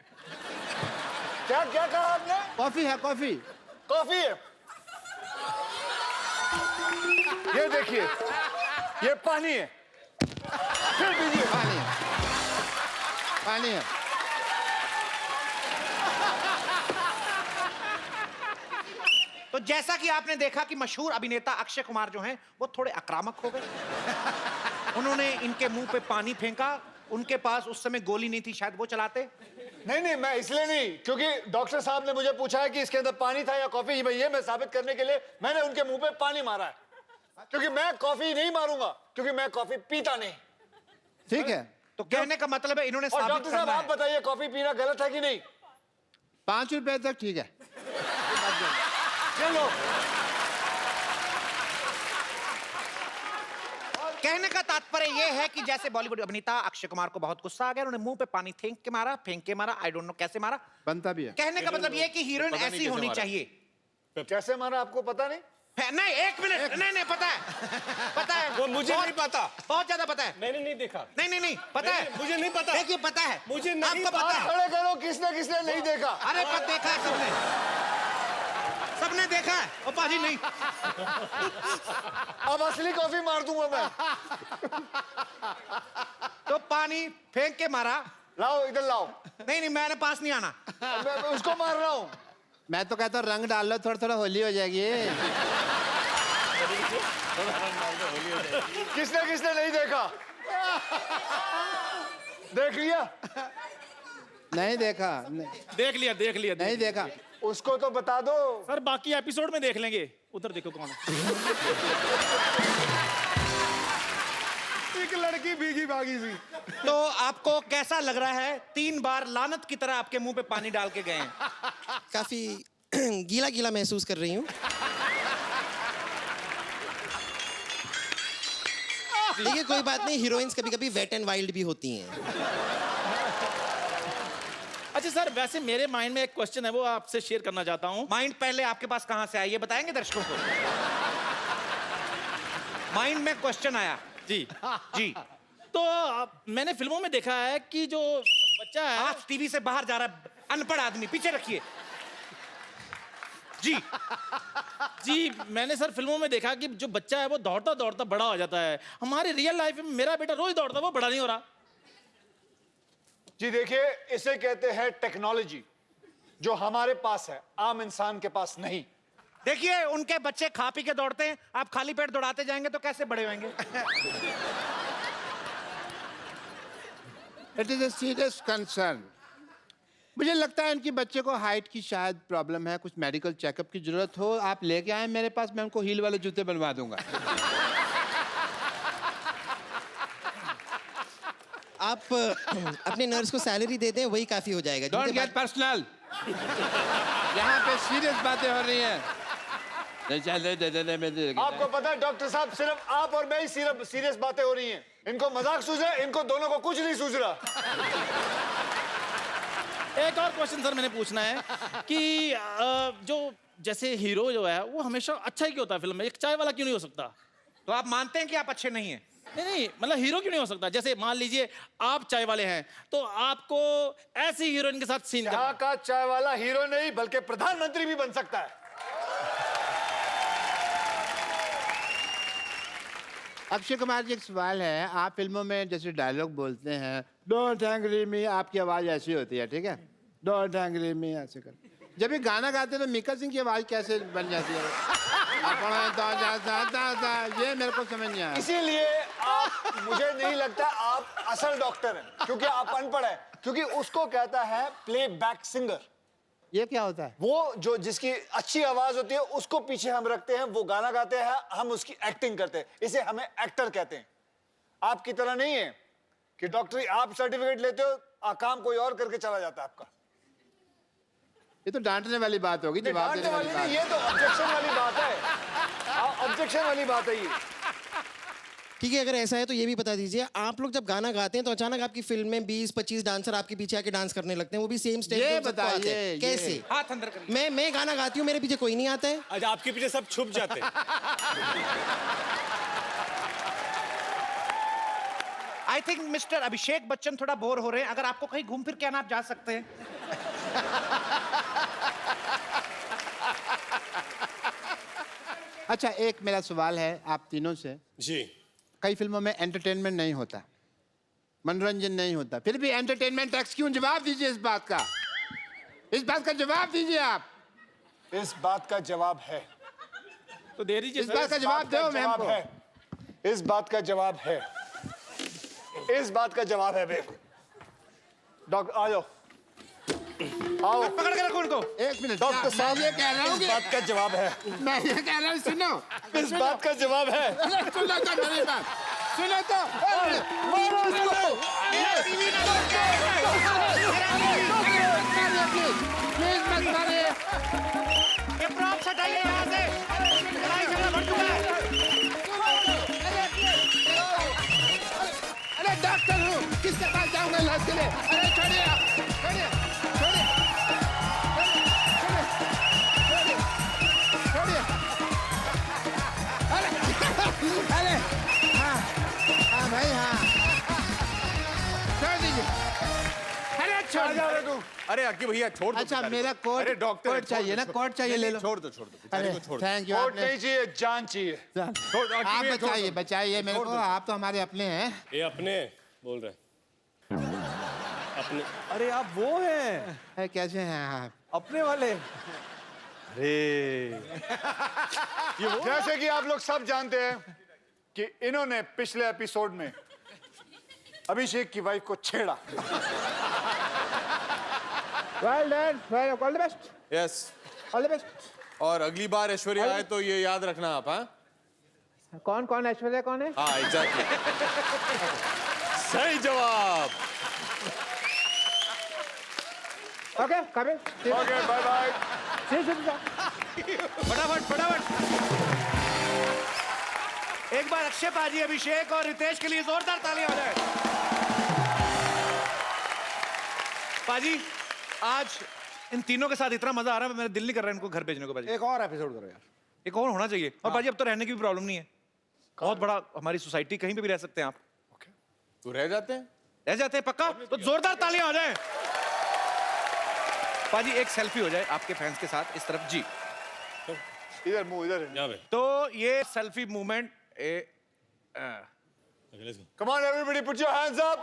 क्या क्या कहा आपने? कॉफी है, कॉफी। कॉफी है। ये देखिए, ये पानी है। फिर पीजिए। पानी है, पानी है। तो जैसा कि आपने देखा कि मशहूर अभिनेता अक्षय कुमार जो हैं वो थोड़े आक्रामक हो गए। उन्होंने इनके मुंह पे पानी फेंका उनके पास उस समय गोली नहीं थी, शायद वो चलाते। नहीं, मैं इसलिए नहीं, क्योंकि डॉक्टर साहब ने मुझे पूछा है कि इसके अंदर पानी था या कॉफी। ये मैं साबित करने के लिए मैंने उनके मुंह पे पानी मारा है, क्योंकि मैं कॉफी नहीं मारूंगा, क्योंकि मैं कॉफी पीता नहीं। ठीक है, तो कहने का मतलब है इन्होंने और साबित डॉक्टर साहब करना आप है। बताइए, कॉफी पीना गलत है कि नहीं? 5 रुपए तक ठीक है। चलो, कहने का तात्पर्य यह है कि जैसे बॉलीवुड अभिनेता अक्षय कुमार को बहुत गुस्सा आ गया, उन्होंने मुंह पे पानी फेंक के मारा, आई डोंट नो कैसे मारा। बनता भी है। कहने का मतलब यह है कि हीरोइन पता नहीं ऐसी कैसे होनी मारा। चाहिए। कैसे मारा आपको पता नहीं? नहीं, 1 मिनट, नहीं पता है, पता है, वो मुझे बहुत- नहीं पता। बहुत ज्यादा पता है। मैंने नहीं देखा। नहीं पता है, मुझे नहीं पता। देखिए पता है, मुझे नहीं आपको पता हाथ है। खड़े करो, किसने किसने नहीं देखा? अरे पर देखा है सबने देखा है। ओ पाजी नहीं, अब असली कॉफी मार दूंगा मैं। तो पानी फेंक के मारा। लाओ, इधर लाओ। नहीं मैंने पास नहीं आना। मैं उसको मार रहा हूँ। मैं तो कहता हूँ रंग डाल लो, थोड़ा थोड़ा होली हो जाएगी। किसने किसने नहीं देखा? देख लिया? नहीं देखा, देख लिया नहीं देखा। उसको तो बता दो। सर बाकी एपिसोड में देख लेंगे। उधर देखो कौन है। एक लड़की भीगी भागी सी। तो आपको कैसा लग रहा है? 3 बार लानत की तरह आपके मुंह पे पानी डाल के गए हैं। काफी गीला गीला महसूस कर रही हूँ। देखिए कोई बात नहीं, हीरोइंस कभी कभी वेट एंड वाइल्ड भी होती हैं। अच्छा सर, वैसे मेरे माइंड में एक क्वेश्चन है, वो आपसे शेयर करना चाहता हूँ। माइंड पहले आपके पास कहां से आया ये बताएंगे दर्शकों को? माइंड में क्वेश्चन आया जी जी। तो मैंने फिल्मों में देखा है कि जो बच्चा है, आज टीवी से बाहर जा रहा है अनपढ़ आदमी, पीछे रखिए जी। जी मैंने सर फिल्मों में देखा कि जो बच्चा है वो दौड़ता दौड़ता बड़ा हो जाता है। हमारी रियल लाइफ में मेरा बेटा रोज दौड़ता है, वो बड़ा नहीं हो रहा। जी देखिए, इसे कहते हैं टेक्नोलॉजी, जो हमारे पास है, आम इंसान के पास नहीं। देखिए उनके बच्चे खा पी के दौड़ते हैं, आप खाली पेट दौड़ाते जाएंगे तो कैसे बड़े होंगे? It is a serious concern. मुझे लगता है इनकी बच्चे को हाइट की शायद प्रॉब्लम है, कुछ मेडिकल चेकअप की जरूरत हो। आप लेके आए मेरे पास, मैं उनको हील वाले जूते बनवा दूंगा। आप अपने नर्स को सैलरी दे दें, वही काफी हो जाएगा। डोंट जिनके गेट पर्सनल। यहाँ पे सीरियस बातें हो रही हैं। आपको पता है डॉक्टर साहब, सिर्फ आप और मैं ही सीरियस बातें हो रही हैं। इनको मजाक सूझ रहा है, इनको दोनों को कुछ नहीं सूझ रहा। एक और क्वेश्चन सर मैंने पूछना है कि जो जैसे हीरो जो है वो हमेशा अच्छा ही क्यों होता है फिल्म में? एक चाय वाला क्यों नहीं हो सकता? तो आप मानते हैं कि आप अच्छे नहीं हैं? नहीं मतलब हीरो क्यों नहीं हो सकता? जैसे मान लीजिए आप चाय वाले हैं, तो आपको ऐसी हीरोइन के साथ सीन यहाँ का चाय वाला हीरो नहीं बल्कि प्रधानमंत्री भी बन सकता है। अक्षय कुमार जी, एक सवाल है। आप फिल्मों में जैसे डायलॉग बोलते हैं, डोंट एंग्री मी, आपकी आवाज ऐसी होती है, ठीक है? डोंट एंग्री मी ऐसे कर। जब ये गाना गाते हैं तो मिक्का सिंह की आवाज कैसे बन जाती है? ये मेरे को समझ नहीं आया। इसीलिए आप, मुझे नहीं लगता आप असल डॉक्टर हैं, क्योंकि आप अनपढ़ हैं। क्योंकि उसको कहता है प्लेबैक सिंगर। ये क्या होता है? वो जो जिसकी अच्छी आवाज होती है उसको पीछे हम रखते हैं, वो गाना गाते हैं, हम उसकी एक्टिंग करते हैं, इसे हमें एक्टर कहते हैं। आपकी तरह नहीं है कि डॉक्टरी आप सर्टिफिकेट लेते हो, काम कोई और करके चला जाता है आपका। ये तो डांटने वाली बात होगी, जवाब डांटने देने वाली वाली नहीं, ये तो ऑब्जेक्शन वाली बात है। ऑब्जेक्शन वाली बात है ये। ठीक है, अगर ऐसा है तो ये भी बता दीजिए, आप लोग जब गाना गाते हैं तो अचानक आपकी फिल्म में 20-25 डांसर आपके पीछे आके डांस करने लगते हैं, वो भी सेम स्टेप ये पे सबको आते हैं। बताइए, कैसे? हाथ अंदर करिए। मैं गाना गाती हूँ, मेरे पीछे कोई नहीं आता है। आज आपके पीछे सब छुप जाते हैं। I think mister Abhishek Bachchan थोड़ा बोर हो रहे हैं। अगर आपको कहीं घूम फिर के आना, आप जा सकते हैं। अच्छा, एक मेरा सवाल है आप तीनों से। जी कई फिल्मों में एंटरटेनमेंट नहीं होता, मनोरंजन नहीं होता, फिर भी एंटरटेनमेंट टैक्स क्यों? जवाब दीजिए इस बात का। इस बात का जवाब दीजिए आप। इस बात का जवाब है। तो दे दीजिए इस बात का जवाब दो मैम को। इस बात का जवाब है। इस बात का जवाब है बेब। डॉक्टर आ जाओ, आओ। पकड़ के रखो उनको। एक मिनट, डॉक्टर साहब, मैं ये कह रहा हूँ इस बात का जवाब है। मैं ये कह रहा हूँ, सुनो। इस बात का जवाब है। अरे सुनो तो मेरी बात, सुनो तो। मारो इसको। प्लीज मत मारिए। ये प्रॉप्स हटाइए यहाँ से। लड़ाई झगड़ा बढ़ चुका है। अरे डॉक्टर हूँ, किसके पास जाऊंगा इलाज के लिए? अरे छोड़िए आप, छोड़िए, छोड़िए, छोड़िए, छोड़िए। अरे हाँ भाई हाँ, छोड़ दीजिए। अरे छोड़ दो। अरे अक्की भैया छोड़ दो। अच्छा बेचारे मेरा को। कोट, अरे डॉक्टर कोट चाहिए ना, कोट चाहिए, ले लो। छोड़ दो बेचारे अरे को छोड़ दो। Thank you. कोट नहीं चाहिए, जान चाहिए। आप भैया, छोड़ बचाइए, दो। बचाइए मेरे को, आप तो हमारे अपने हैं। ये अपने बोल रहे हैं। अपने अरे आप वो हैं, अरे कैसे हैं आप? अपने वाले। अरे जैसे कि आप लोग सब जानते हैं कि इन्होंने पिछले एपिसोड में अभिषेक की वाइफ को छेड़ा। Well done, well, all the best, yes. All the best. और अगली बार ऐश्वर्या आए तो ये याद रखना आप। हाँ कौन कौन ऐश्वर्या कौन है? हाँ एग्जैक्टली। सही जवाब। Okay coming. Okay bye bye. फटाफट। एक बार अक्षय पाजी, अभिषेक और रितेश के लिए जोरदार तालियां हो जाए। पाजी, आज इन तीनों के साथ इतना मजा आ रहा है, मेरा दिल नहीं कर रहा है इनको घर भेजने को। पाजी एक और एपिसोड करो यार। एक और होना चाहिए। और पाजी अब तो रहने की भी प्रॉब्लम नहीं है, बहुत बड़ा हमारी सोसाइटी, कहीं पे भी रह सकते हैं आप। तो रह जाते हैं। रह जाते हैं पक्का? तो जोरदार तालियां हो जाए। पाजी एक सेल्फी हो जाए आपके फैंस के साथ, इस तरफ जी। इधर मुंह इधर। यहाँ पे। तो ये selfie movement Okay, let's go. Come on everybody, put your hands up.